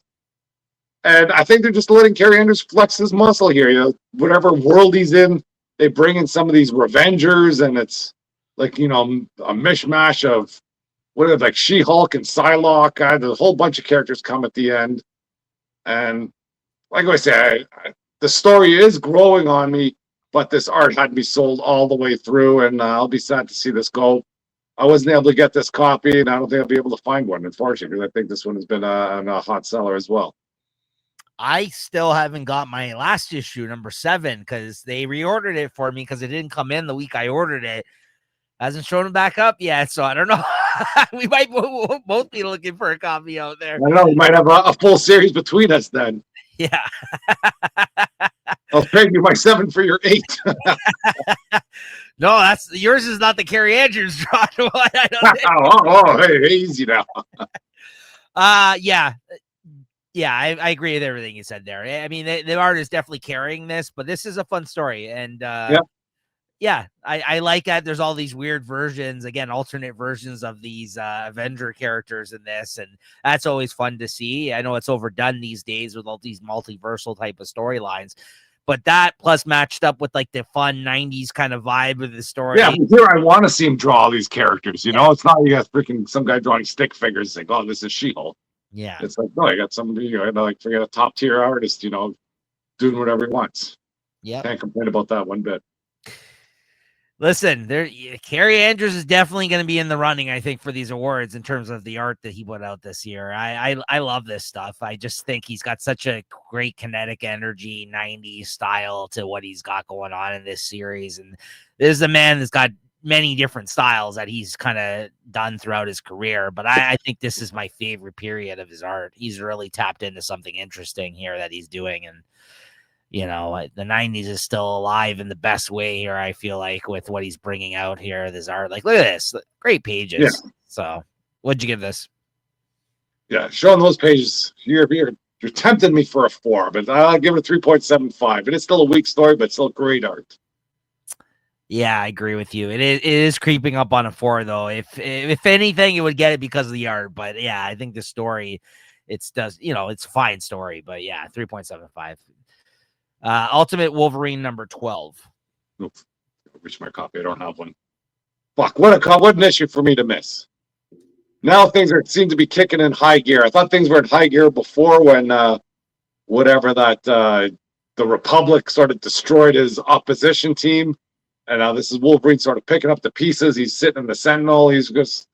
And I think they're just letting Carrie Andrews flex his muscle here. Whatever world he's in, they bring in some of these Revengers, and it's like, a mishmash of like She-Hulk and Psylocke. There's a whole bunch of characters come at the end. And like I say, the story is growing on me. but this art had to be sold all the way through, and I'll be sad to see this go. I wasn't able to get this copy, and I don't think I'll be able to find one, unfortunately, because I think this one has been a hot seller as well. I still haven't got my last issue, number 7, because they reordered it for me because it didn't come in the week I ordered it. Hasn't shown them back up yet, so I don't know. We might both be looking for a copy out there. I don't know. We might have a full series between us then. Yeah. I'll trade you my 7 for your 8. No, that's yours. Is not the Carrie Andrews draw. Hey, easy now. Yeah. I agree with everything you said there. I mean, the art is definitely carrying this, but this is a fun story, and I like that. There's all these weird versions, again, alternate versions of these Avenger characters in this, and that's always fun to see. I know it's overdone these days with all these multiversal type of storylines, but that plus matched up with like the fun 90s kind of vibe of the story. Yeah, here I want to see him draw all these characters. You know, it's not you got freaking some guy drawing stick figures like, oh, this is She-Hulk. Yeah, it's like, no, I got somebody, like forget a top tier artist, doing whatever he wants. Yeah, can't complain about that one bit. Listen, Carrie Andrews is definitely going to be in the running, I think, for these awards in terms of the art that he put out this year. I love this stuff. I just think he's got such a great kinetic energy, 90s style to what he's got going on in this series. And this is a man that's got many different styles that he's kind of done throughout his career. But I think this is my favorite period of his art. He's really tapped into something interesting here that he's doing. And the 90s is still alive in the best way here, I feel like, with what he's bringing out here. This art, like, look at this, great pages. Yeah. So what'd you give this? Yeah, showing those pages, you're tempting me for a 4, but I'll give it a 3.75. And it's still a weak story, but still great art. Yeah, I agree with you. It is creeping up on a 4, though. If anything, it would get it because of the art. But yeah, I think the story, it's a fine story. But yeah, 3.75. Ultimate Wolverine number 12. Oof. I wish my copy. I don't have one. Fuck! What an issue for me to miss. Now things seem to be kicking in high gear. I thought things were in high gear before when the Republic sort of destroyed his opposition team, and now this is Wolverine sort of picking up the pieces. He's sitting in the Sentinel. He's just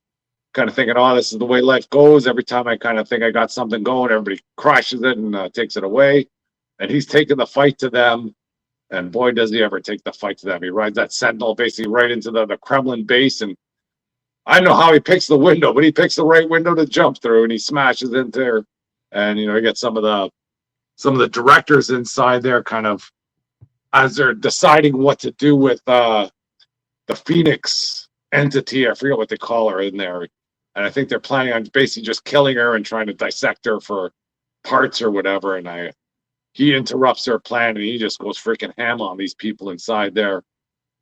kind of thinking, oh, this is the way life goes. Every time I kind of think I got something going, everybody crashes it and takes it away. And he's taking the fight to them. And boy, does he ever take the fight to them. He rides that Sentinel basically right into the Kremlin base. And I don't know how he picks the window, but he picks the right window to jump through, and he smashes into there. And, you get some of the directors inside there kind of as they're deciding what to do with the Phoenix entity. I forget what they call her in there. And I think they're planning on basically just killing her and trying to dissect her for parts or whatever. And he interrupts their plan, and he just goes freaking ham on these people inside there.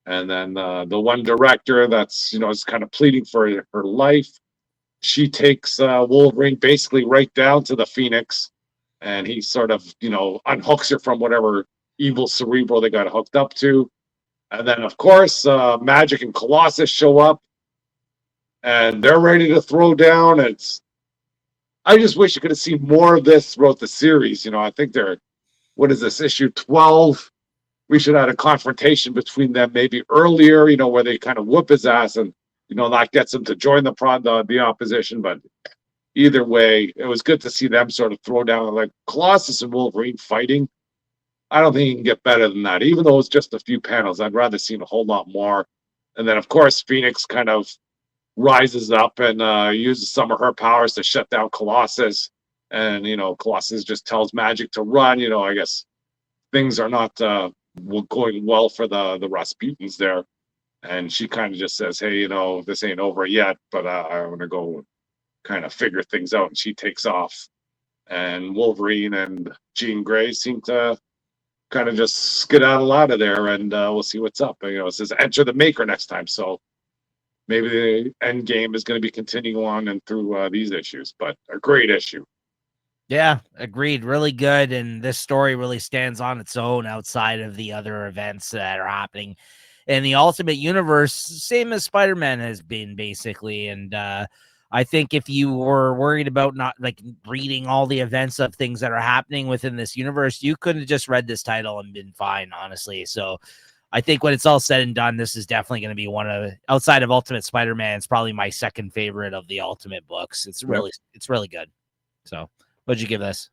And then the one director that's, is kind of pleading for her life, she takes Wolverine basically right down to the Phoenix, and he sort of, unhooks her from whatever evil cerebral they got hooked up to. And then, of course, Magic and Colossus show up, and they're ready to throw down. I just wish you could have seen more of this throughout the series. I think what is this, issue 12? We should have had a confrontation between them maybe earlier, where they kind of whoop his ass and, that gets him to join the opposition. But either way, it was good to see them sort of throw down, like Colossus and Wolverine fighting. I don't think you can get better than that. Even though it's just a few panels, I'd rather see a whole lot more. And then, of course, Phoenix kind of rises up and uses some of her powers to shut down Colossus. And, Colossus just tells Magic to run. I guess things are not going well for the Rasputins there. And she kind of just says, hey, this ain't over yet, but I'm going to go kind of figure things out. And she takes off. And Wolverine and Jean Grey seem to kind of just skedaddle out of there, and we'll see what's up. It says enter the Maker next time. So maybe the end game is going to be continuing on and through these issues, but a great issue. Yeah, agreed. Really good. And this story really stands on its own outside of the other events that are happening in the Ultimate Universe, same as Spider-Man has been basically. And I think if you were worried about not like reading all the events of things that are happening within this universe, you could have just read this title and been fine, honestly. So I think when it's all said and done, this is definitely going to be one of, outside of Ultimate Spider-Man, it's probably my second favorite of the Ultimate books. It's really good. So what'd you give this?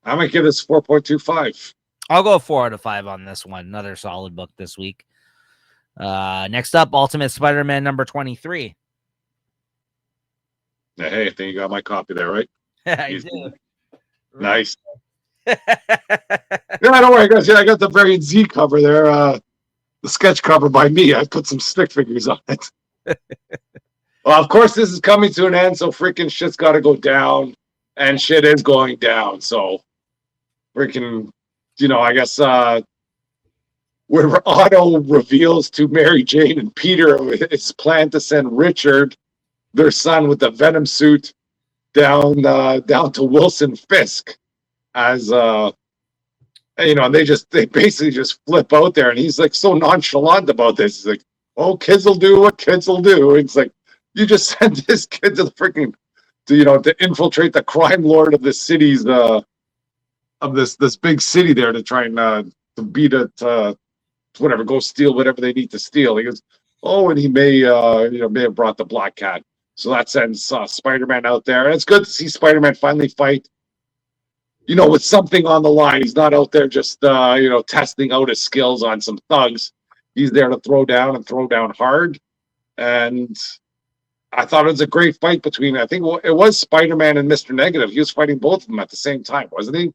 I'm going to give this 4.25. I'll go 4 out of 5 on this one. Another solid book this week. Next up, Ultimate Spider-Man number 23. Yeah, hey, I think you got my copy there, right? I do. Nice. Yeah, don't worry, guys. Yeah, I got the variant Z cover there. The sketch cover by me. I put some stick figures on it. Well, of course, this is coming to an end, so freaking shit's got to go down, and shit is going down. So, freaking, I guess where Otto reveals to Mary Jane and Peter his plan to send Richard, their son with the Venom suit, down to Wilson Fisk, as and they basically just flip out there, and he's like so nonchalant about this. He's like, "Oh, kids will do what kids will do." It's like, you just sent this kid to the freaking to infiltrate the crime lord of the cities of this big city there to try and to beat it, whatever, go steal whatever they need to steal. He goes, "Oh, and he may have brought the Black Cat." So that sends Spider-Man out there. And it's good to see Spider-Man finally fight, with something on the line. He's not out there just, testing out his skills on some thugs. He's there to throw down and throw down hard. And I thought it was a great fight between, I think it was Spider-Man and Mr. Negative. He was fighting both of them at the same time, wasn't he?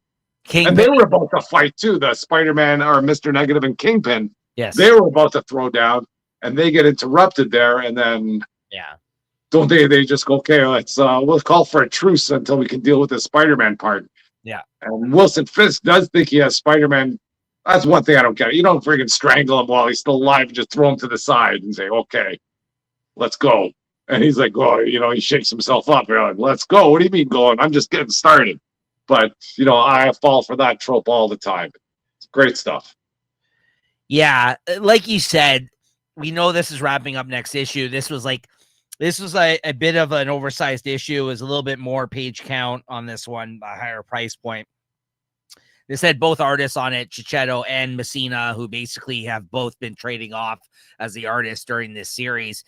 And they were about to fight too, the Spider-Man or Mr. Negative and Kingpin. Yes. They were about to throw down, and they get interrupted there, and then don't they just go, "Okay, we'll call for a truce until we can deal with the Spider-Man part." Yeah. And Wilson Fisk does think he has Spider-Man. That's one thing I don't get. You don't freaking strangle him while he's still alive and just throw him to the side and say, "Okay, let's go." And he's like, "Oh," he shakes himself up. You're like, "Let's go." What do you mean going? I'm just getting started. But, I fall for that trope all the time. It's great stuff. Yeah. Like you said, we know this is wrapping up next issue. This was a bit of an oversized issue. It was a little bit more page count on this one, a higher price point. This had both artists on it, Chichetto and Messina, who basically have both been trading off as the artists during this series.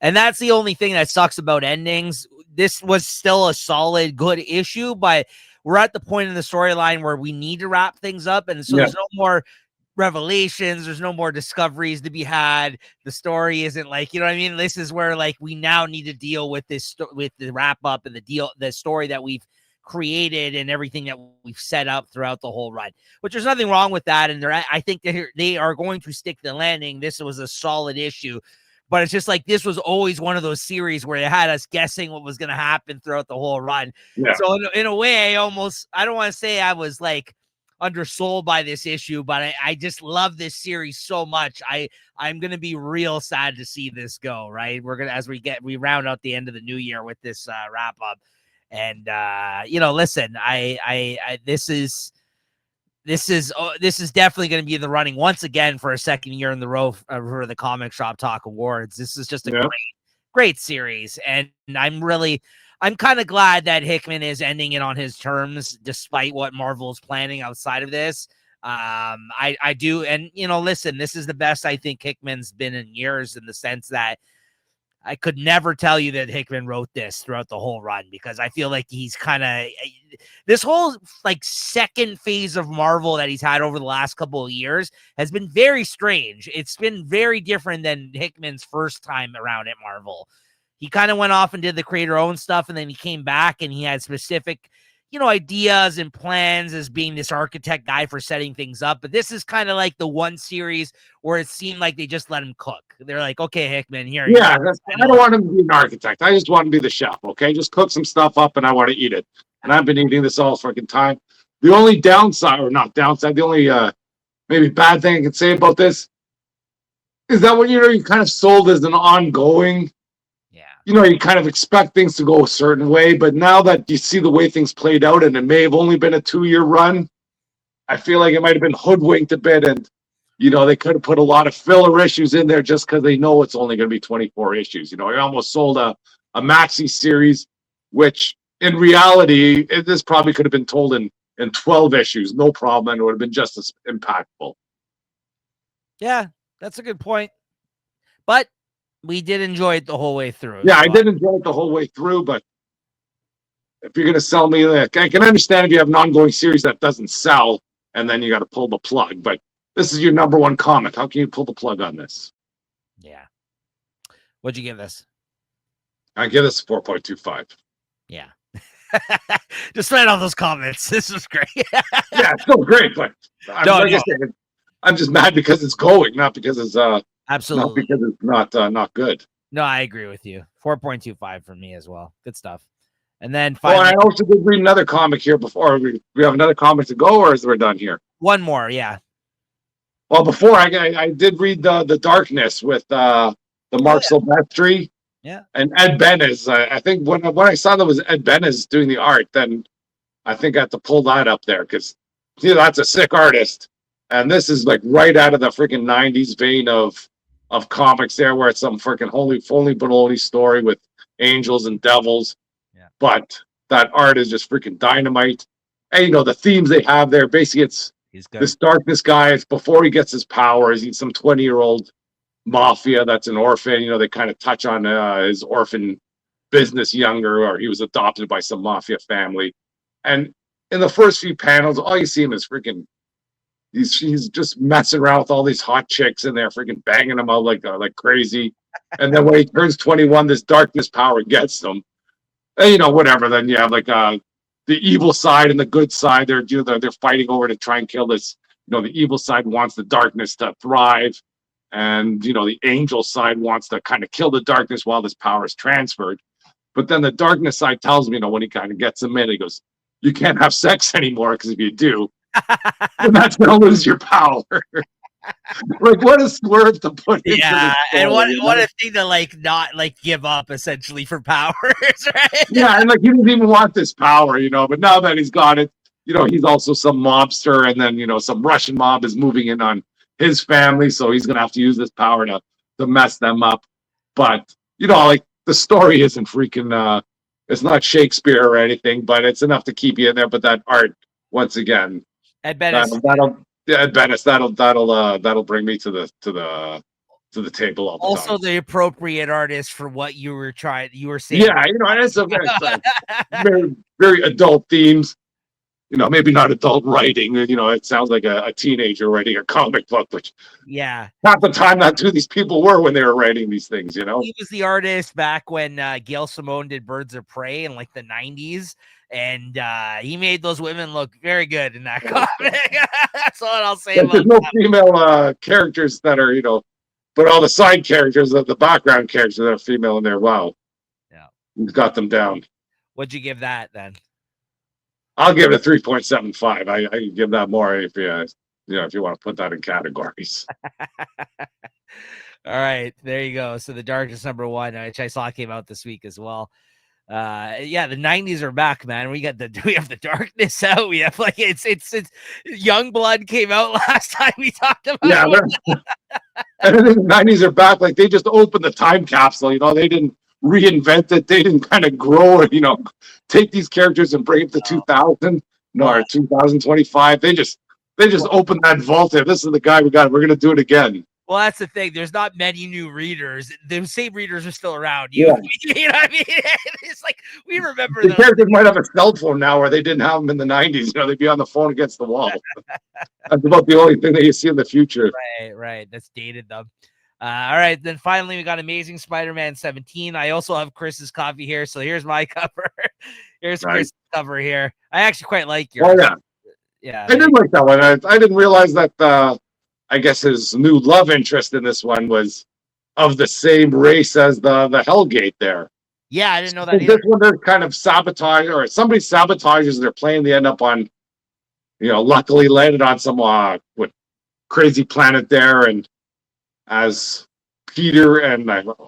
And that's the only thing that sucks about endings. This was still a solid, good issue, but we're at the point in the storyline where we need to wrap things up. And so there's no more revelations. There's no more discoveries to be had. The story isn't like, you know what I mean? This is where we now need to deal with this, with the wrap up and the story that we've created and everything that we've set up throughout the whole run, which there's nothing wrong with that. And I think they are going to stick the landing. This was a solid issue. But it's just like this was always one of those series where it had us guessing what was going to happen throughout the whole run. Yeah. So in a way, I don't want to say I was undersold by this issue, but I just love this series so much. I'm going to be real sad to see this go, right? We're going to, as we round out the end of the new year with this wrap up. And, listen, this is definitely going to be in the running once again for a second year in the row for the Comic Shop Talk Awards. This is just a great series. And I'm kind of glad that Hickman is ending it on his terms, despite what Marvel's planning outside of this. I do. And, listen, this is the best I think Hickman's been in years, in the sense that I could never tell you that Hickman wrote this throughout the whole run, because I feel like he's kind of this whole second phase of Marvel that he's had over the last couple of years has been very strange. It's been very different than Hickman's first time around at Marvel. He kind of went off and did the creator own stuff, and then he came back and he had specific, ideas and plans as being this architect guy for setting things up. But this is kind of like the one series where it seemed like they just let him cook. They're like, "Okay, Hickman, here." Yeah, I don't want him to be an architect. I just want him to be the chef, okay? Just cook some stuff up and I want to eat it. And I've been eating this all freaking time. The only downside, or not downside, the only maybe bad thing I can say about this is that when you're kind of sold as an ongoing, you kind of expect things to go a certain way, but now that you see the way things played out, and it may have only been a 2-year run, I feel like it might have been hoodwinked a bit, and they could have put a lot of filler issues in there just because they know it's only going to be 24 issues. They almost sold a maxi series, which in reality, this probably could have been told in 12 issues, no problem, and it would have been just as impactful. Yeah, that's a good point. But we did enjoy it the whole way through. Yeah, So I did enjoy it the whole way through, but if you're going to sell me, like, I can understand if you have an ongoing series that doesn't sell and then you got to pull the plug. But this is your number one comic. How can you pull the plug on this? yeah. What'd you give this? I give this 4.25. Yeah. Despite all those comments, this was great. Yeah, it's still great, but like I said, I'm just mad because it's going, not because it's absolutely not good. No, I agree with you. 4.25 for me as well. Good stuff. And then Oh, finally, I also did read another comic here before. We have another comic to go, or is we're done here? one more, yeah. Well, before I did read the Darkness with the Mark Silvestri, yeah, and Ed Benes. I think when I saw that was Ed Benes doing the art, then I think I had to pull that up there because that's a sick artist, and this is like right out of the freaking '90s vein of comics there, where it's some freaking holy baloney story with angels and devils. Yeah. But that art is just freaking dynamite. And the themes they have there, basically it's this darkness guy. It's before he gets his powers. He's some 20-year-old mafia that's an orphan. They kind of touch on his orphan business younger, or he was adopted by some mafia family. And in the first few panels, all you see him is freaking he's just messing around with all these hot chicks and they're freaking banging them out like crazy. And then when he turns 21, this darkness power gets him. And whatever. Then you have like the evil side and the good side. They're fighting over to try and kill this. The evil side wants the darkness to thrive, and the angel side wants to kind of kill the darkness while this power is transferred. But then the darkness side tells me, when he kind of gets him in, he goes, "You can't have sex anymore because if you do, then that's going to lose your power." Like, what a swerve to put into this story, and what a thing to not give up essentially for powers, right? Yeah, and he didn't even want this power, but now that he's got it, he's also some mobster, and then some Russian mob is moving in on his family, so he's gonna have to use this power to mess them up. But the story isn't freaking it's not Shakespeare or anything, but it's enough to keep you in there. But that art, once again, Ed Benes. Ed Benes, that'll bring me to the table all the also time. The appropriate artist for what you were saying. Yeah, it's a very, very adult themes. Maybe not adult writing. It sounds like a teenager writing a comic book, which not the time that these people were when they were writing these things. He was the artist back when Gail Simone did Birds of Prey in the 90s. And he made those women look very good in that comic. That's all I'll say about there's no female characters that are, but all the side characters, the background characters that are female in there. Wow. Yeah. He's got them down. What'd you give that then? I'll give it a 3.75. I can give that more if you want to put that in categories. All right, there you go. So The Darkness #1, which I saw came out this week as well. The 90s are back, man. We have the Darkness out. We have it's Youngblood came out last time we talked about. Yeah, and then the 90s are back. They just opened the time capsule. They didn't reinvent it. They didn't kind of grow it. Take these characters and bring it to 2000 or 2025. They just opened that vault there. This is the guy we got. We're gonna do it again. Well, that's the thing. There's not many new readers. The same readers are still around. You know what I mean? It's we remember the characters might have a cell phone now where they didn't have them in the 90s. They'd be on the phone against the wall. That's about the only thing that you see in the future. Right. That's dated them. All right. Then finally, we got Amazing Spider-Man 17. I also have Chris's copy here. So here's my cover. Here's Chris's cover here. I actually quite like yours. Oh, yeah. I did like that one. I didn't realize that I guess his new love interest in this one was of the same race as the Hellgate there. Yeah, I didn't know that. This one, they're kind of sabotage, or somebody sabotages their plane. They end up on, luckily landed on some crazy planet there, and as Peter and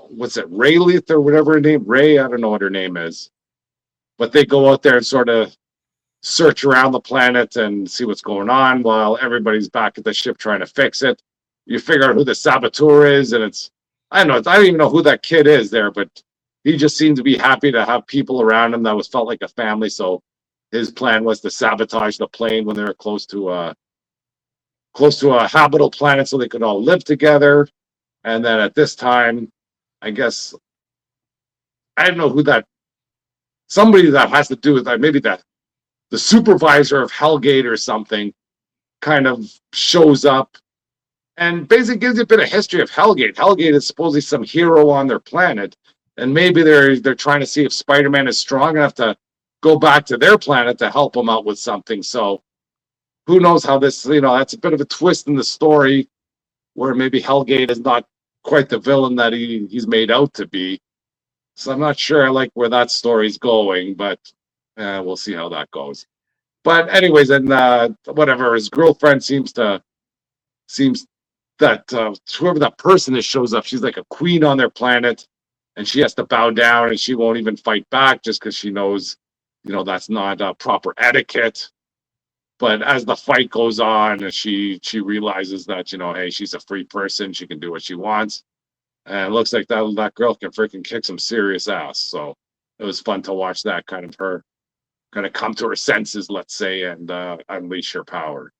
what's it, Rayleigh or whatever her name, Ray, I don't know what her name is, but they go out there and sort of search around the planet and see what's going on while everybody's back at the ship trying to fix it. You figure out who the saboteur is, and I don't even know who that kid is there, but he just seemed to be happy to have people around him that felt like a family. So his plan was to sabotage the plane when they were close to close to a habitable planet so they could all live together. And then at this time, I guess, I don't know who that, somebody that has to do with that, maybe the supervisor of Hellgate or something kind of shows up and basically gives you a bit of history of Hellgate. Hellgate is supposedly some hero on their planet, and maybe they're trying to see if Spider-Man is strong enough to go back to their planet to help them out with something. So who knows how this, that's a bit of a twist in the story where maybe Hellgate is not quite the villain that he's made out to be. So I'm not sure I like where that story's going, but we'll see how that goes. But anyways, and whatever, his girlfriend seems that whoever that person is shows up, she's like a queen on their planet, and she has to bow down, and she won't even fight back just because she knows, that's not proper etiquette. But as the fight goes on, she realizes that, hey, she's a free person. She can do what she wants. And it looks like that girl can freaking kick some serious ass. So it was fun to watch that kind of her kind of come to her senses, let's say, and unleash her power.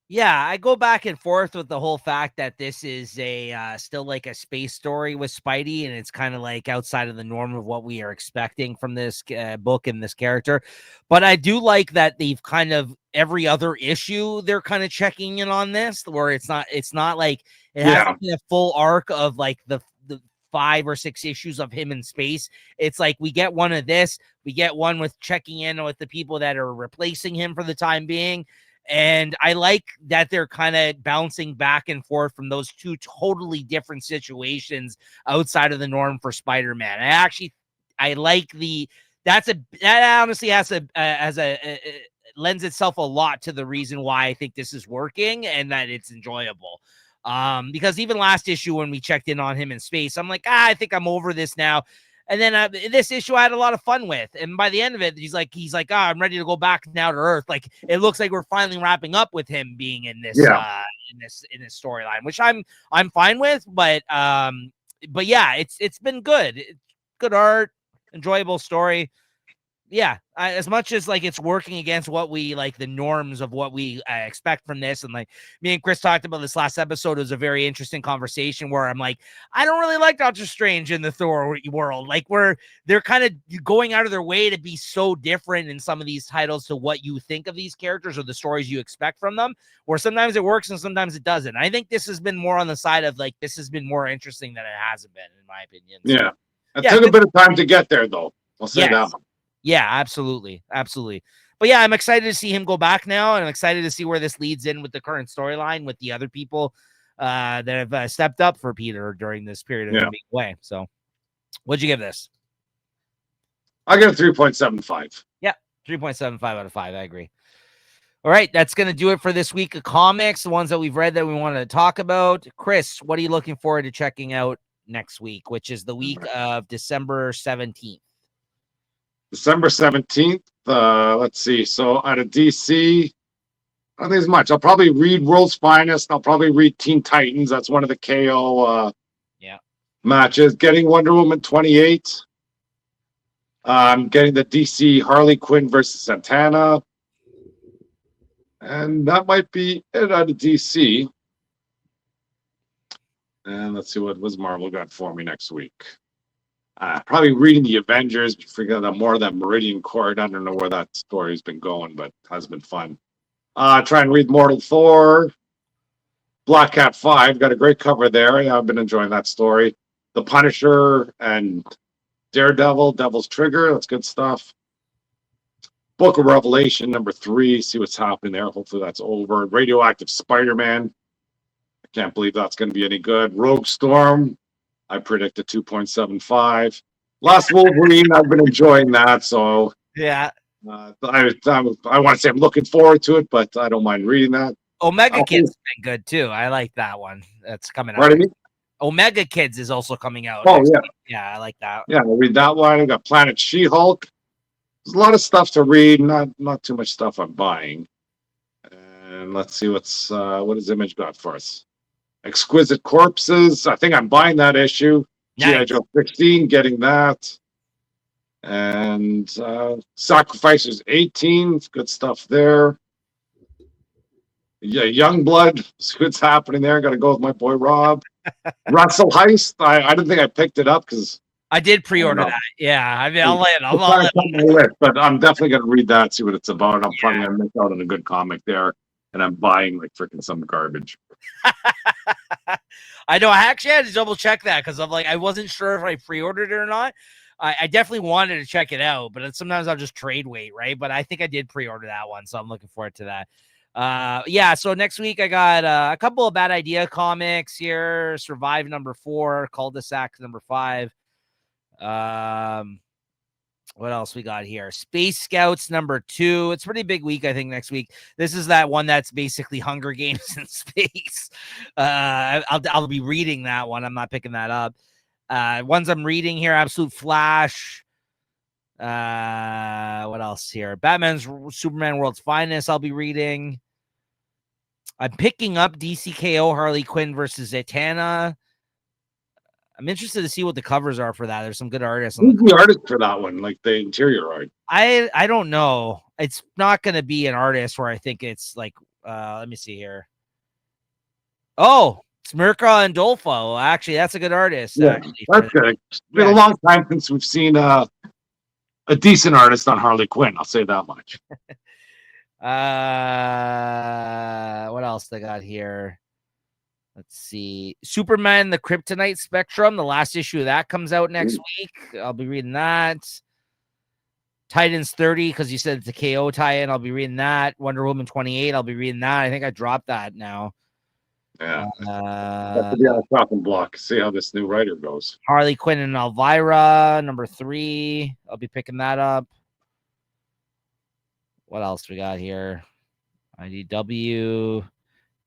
Yeah, I go back and forth with the whole fact that this is a still like a space story with Spidey, and it's kind of like outside of the norm of what we are expecting from this book and this character. But I do like that they've kind of every other issue they're kind of checking in on this, where it's not like it hasn't been a full arc of like the 5 or 6 issues of him in space. It's like we get one of this, we get one with checking in with the people that are replacing him for the time being. And I like that they're kind of bouncing back and forth from those two totally different situations outside of the norm for Spider-Man. I like that honestly lends itself a lot to the reason why I think this is working and that it's enjoyable. Because even last issue when we checked in on him in space, I'm like, I think I'm over this now. And then this issue I had a lot of fun with. And by the end of it, he's like, I'm ready to go back now to Earth. Like it looks like we're finally wrapping up with him being in this in this storyline, which I'm fine with. But yeah, it's been good. It's good art, enjoyable story. Yeah, as much as like it's working against what we like the norms of what we expect from this, and like me and Chris talked about this last episode, it was a very interesting conversation where I'm like, I don't really like Doctor Strange in the Thor world, like where they're kind of going out of their way to be so different in some of these titles to what you think of these characters or the stories you expect from them, where sometimes it works and sometimes it doesn't. I think this has been more on the side of like this has been more interesting than it hasn't been, in my opinion. So, it took a bit of time to get there, though. I'll say that. Yeah, absolutely. But yeah, I'm excited to see him go back now, and I'm excited to see where this leads in with the current storyline with the other people that have stepped up for Peter during this period of him being away. So, what'd you give this? I give it 3.75. Yeah, 3.75 out of 5. I agree. All right, that's going to do it for this week of comics, the ones that we've read that we wanted to talk about. Chris, what are you looking forward to checking out next week, which is the week of December 17th? December 17th. Let's see. So out of DC, I don't think there's much. I'll probably read World's Finest. I'll probably read Teen Titans. That's one of the KO matches. Getting Wonder Woman 28. Getting the DC Harley Quinn versus Santana. And that might be it out of DC. And let's see what was Marvel got for me next week. Probably reading the Avengers, figuring out more of that Meridian Court. I don't know where that story's been going, but it has been fun. Try and read Mortal Thor. Black Cat 5, got a great cover there. Yeah, I've been enjoying that story. The Punisher and Daredevil, Devil's Trigger, that's good stuff. Book of Revelation, number 3, see what's happening there. Hopefully that's over. Radioactive Spider-Man. I can't believe that's going to be any good. Rogue Storm. I predict a 2.75. Last Wolverine, I've been enjoying that. So yeah, I want to say I'm looking forward to it, but I don't mind reading that. Omega Kids has been good too. I like that one. That's coming out. Pardon me? Omega Kids is also coming out. Oh yeah, yeah, I like that. Yeah, I'll read that one. I got Planet She-Hulk. There's a lot of stuff to read. Not too much stuff I'm buying. And let's see what has Image got for us. Exquisite Corpses. I think I'm buying that issue. G.I. Joe 16, getting that. And Sacrificers 18. Good stuff there. Yeah, young blood. What's happening there? Got to go with my boy Rob. Russell Heist. I didn't think I picked it up because I did pre-order that. Yeah, I mean, I'll let it. It's not on my list, but I'm definitely going to read that, see what it's about. I'm probably going to miss out on a good comic there, and I'm buying like freaking some garbage. I know. I actually had to double check that because I'm like, I wasn't sure if I pre-ordered it or not. I definitely wanted to check it out, but sometimes I'll just trade wait, right? But I think I did pre-order that one, so I'm looking forward to that. Yeah, so next week I got a couple of Bad Idea comics here. Survive #4, Cul-de-sac #5. What else we got here? Space Scouts #2. It's a pretty big week, I think, next week. This is that one that's basically Hunger Games in space. I'll be reading that one. I'm not picking that up. Ones I'm reading here, Absolute Flash. What else here? Batman's Superman World's Finest, I'll be reading. I'm picking up DCKO Harley Quinn versus Zatanna. I'm interested to see what the covers are for that. There's some good artists on Who's the artist for that one? Like the interior art? I don't know. It's not going to be an artist where I think it's like, let me see here. Oh, it's Mirka and Dolfo. Actually, that's a good artist. Yeah, actually, that's good. It's been a long time since we've seen a decent artist on Harley Quinn. I'll say that much. What else they got here? Let's see. Superman, the Kryptonite Spectrum. The last issue of that comes out next week. I'll be reading that. Titans 30, because you said it's a KO tie-in. I'll be reading that. Wonder Woman 28. I'll be reading that. I think I dropped that now. Yeah. Have to be on a chopping block. See how this new writer goes. Harley Quinn and Elvira, #3. I'll be picking that up. What else we got here? IDW.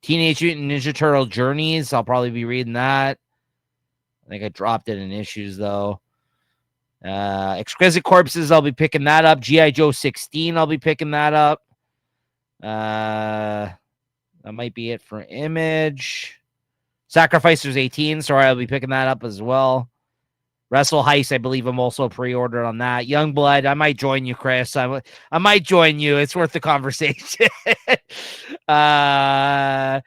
Teenage Mutant Ninja Turtle Journeys. I'll probably be reading that. I think I dropped it in issues, though. Exquisite Corpses, I'll be picking that up. G.I. Joe 16, I'll be picking that up. That might be it for Image. Sacrificers 18, sorry, I'll be picking that up as well. Wrestle Heist, I believe I'm also pre-ordered on that. Youngblood, I might join you, Chris. I might join you. It's worth the conversation. What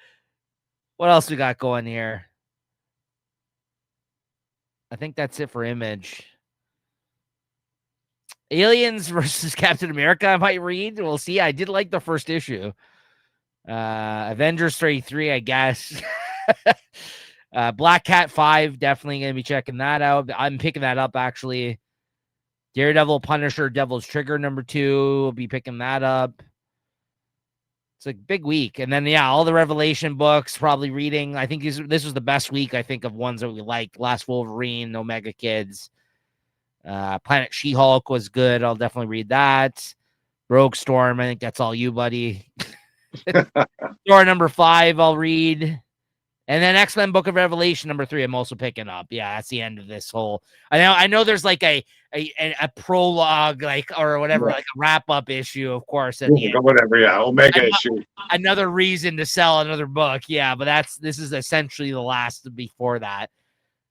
else we got going here? I think that's it for Image. Aliens versus Captain America, I might read. We'll see. I did like the first issue. Avengers 33, I guess. Black Cat 5, definitely going to be checking that out. I'm picking that up, actually. Daredevil, Punisher, Devil's Trigger #2. We'll be picking that up. It's a big week. And then, yeah, all the Revelation books, probably reading. I think this was the best week, I think, of ones that we like. Last Wolverine, Omega Kids. Planet She-Hulk was good. I'll definitely read that. Rogue Storm, I think that's all you, buddy. Thor #5, I'll read. And then X-Men Book of Revelation #3, I'm also picking up. Yeah, that's the end of this whole. I know there's like a prologue, like, or whatever, like a wrap-up issue, of course, at the end. Whatever, yeah, Omega issue. Another reason to sell another book. Yeah, but this is essentially the last before that.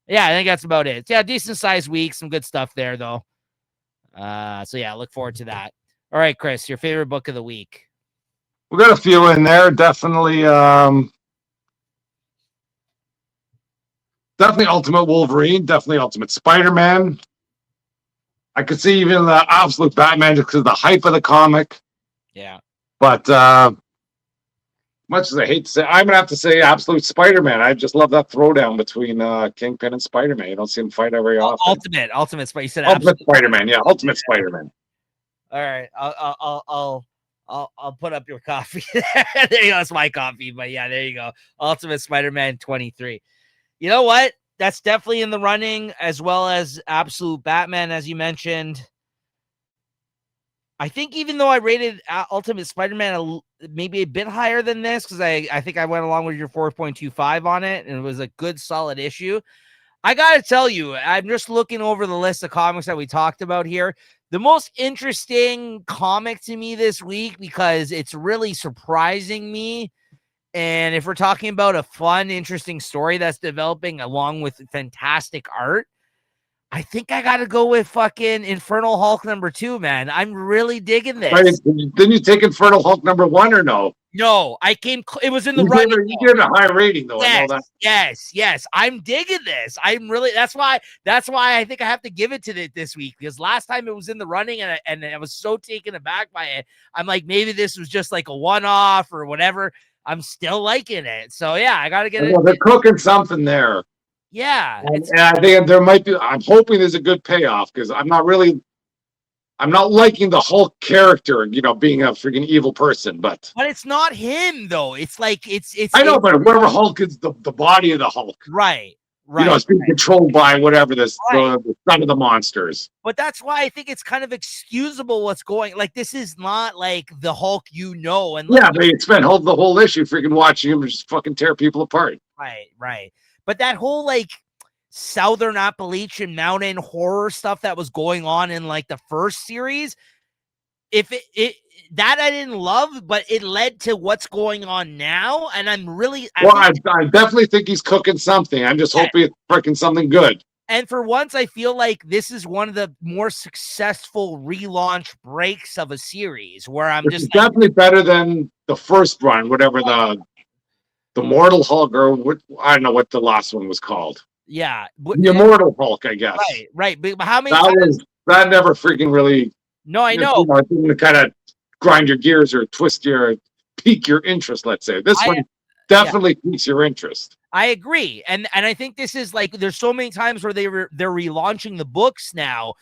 Yeah, I think that's about it. Yeah, decent sized week, some good stuff there though. So yeah, look forward to that. All right, Chris, your favorite book of the week? We got a few in there. Definitely Ultimate Wolverine. Definitely Ultimate Spider-Man. I could see even the Absolute Batman just because of the hype of the comic. Yeah. But much as I hate to say, I'm gonna have to say Absolute Spider-Man. I just love that throwdown between Kingpin and Spider-Man. You don't see him fight very often. Ultimate Spider. You said Ultimate Spider-Man. Yeah, Ultimate Spider-Man. All right, I'll put up your coffee. There you go. It's my coffee, but yeah, there you go. Ultimate Spider-Man 23. You know what? That's definitely in the running, as well as Absolute Batman, as you mentioned. I think even though I rated Ultimate Spider-Man maybe a bit higher than this, because I think I went along with your 4.25 on it, and it was a good, solid issue. I got to tell you, I'm just looking over the list of comics that we talked about here. The most interesting comic to me this week, because it's really surprising me, and if we're talking about a fun, interesting story that's developing along with fantastic art, I think I got to go with fucking Infernal Hulk #2, man. I'm really digging Right? this. Didn't you take Infernal Hulk #1 or no? No, it was in the running. You gave it a high rating though. Yes, I know that. yes. I'm digging this. That's why I think I have to give it to it this week, because last time it was in the running and I was so taken aback by it. I'm like, maybe this was just like a one-off or whatever. I'm still liking it. So yeah, I got to get it. They're cooking something there. Yeah. And I think there might be, I'm hoping there's a good payoff, because I'm not liking the Hulk character, being a freaking evil person, but it's not him though. It's like, I know, but whoever Hulk is, the body of the Hulk. Right. It's being controlled by whatever the son of the monsters. But that's why I think it's kind of excusable what's going. Like, this is not like the Hulk, and they spent the whole issue freaking watching him just fucking tear people apart. Right. But that whole like Southern Appalachian mountain horror stuff that was going on in like the first series, if that I didn't love, but it led to what's going on now, and I definitely think he's cooking something. I'm just hoping it's freaking something good. And for once, I feel like this is one of the more successful relaunch breaks of a series, where it's definitely better than the first run, whatever the Mortal Hulk, or I don't know what the last one was called. Yeah, the Immortal Hulk, I guess. Right. But how many times? That never freaking really. No, I know. It didn't kind of grind your gears or pique your interest. Let's say this one definitely piques your interest. I agree, and I think this is like, there's so many times where they're relaunching the books now,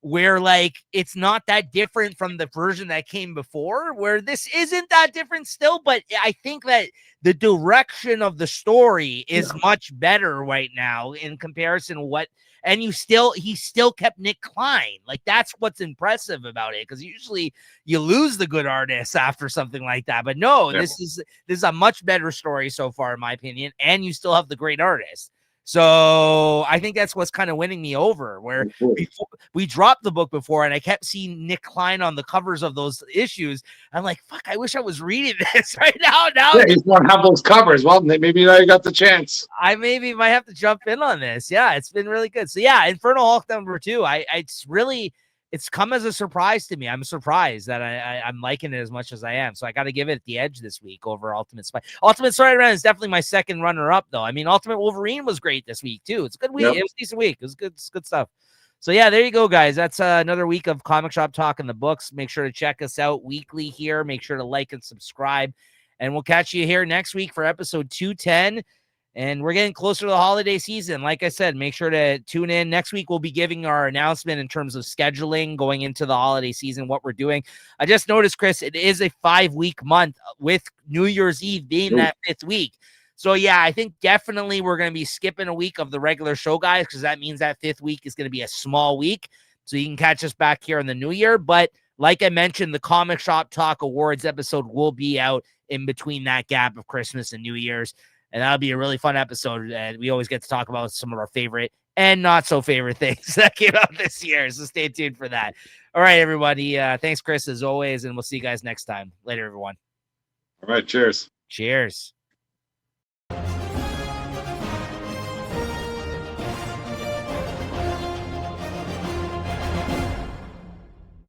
where like it's not that different from the version that came before, where this isn't that different still, but I think that the direction of the story is much better right now in comparison to what. And he still kept Nick Klein. Like, that's what's impressive about it, because usually you lose the good artists after something like that. But no, this is a much better story so far, in my opinion, and you still have the great artist. So I think that's what's kind of winning me over, where we dropped the book before and I kept seeing Nick Klein on the covers of those issues. I'm like, fuck, I wish I was reading this right now. You just want to have those covers. Well, maybe now you got the chance. I maybe might have to jump in on this. Yeah, it's been really good. So yeah, Infernal Hulk #2. It's come as a surprise to me. I'm surprised that I'm liking it as much as I am. So I got to give it the edge this week over Ultimate Spider. Ultimate Spider-Man is definitely my second runner-up, though. I mean, Ultimate Wolverine was great this week, too. It's a good week. It was a decent week. It was good. It's good stuff. So yeah, there you go, guys. That's another week of Comic Shop Talk in the books. Make sure to check us out weekly here. Make sure to like and subscribe. And we'll catch you here next week for episode 210. And we're getting closer to the holiday season. Like I said, make sure to tune in. Next week, we'll be giving our announcement in terms of scheduling going into the holiday season, what we're doing. I just noticed, Chris, it is a 5-week month with New Year's Eve being that 5th week. So, yeah, I think definitely we're going to be skipping a week of the regular show, guys, because that means that 5th week is going to be a small week. So you can catch us back here in the new year. But like I mentioned, the Comic Shop Talk Awards episode will be out in between that gap of Christmas and New Year's. And that'll be a really fun episode. And we always get to talk about some of our favorite and not so favorite things that came out this year. So stay tuned for that. All right, everybody. Thanks, Chris, as always. And we'll see you guys next time. Later, everyone. All right. Cheers. Cheers.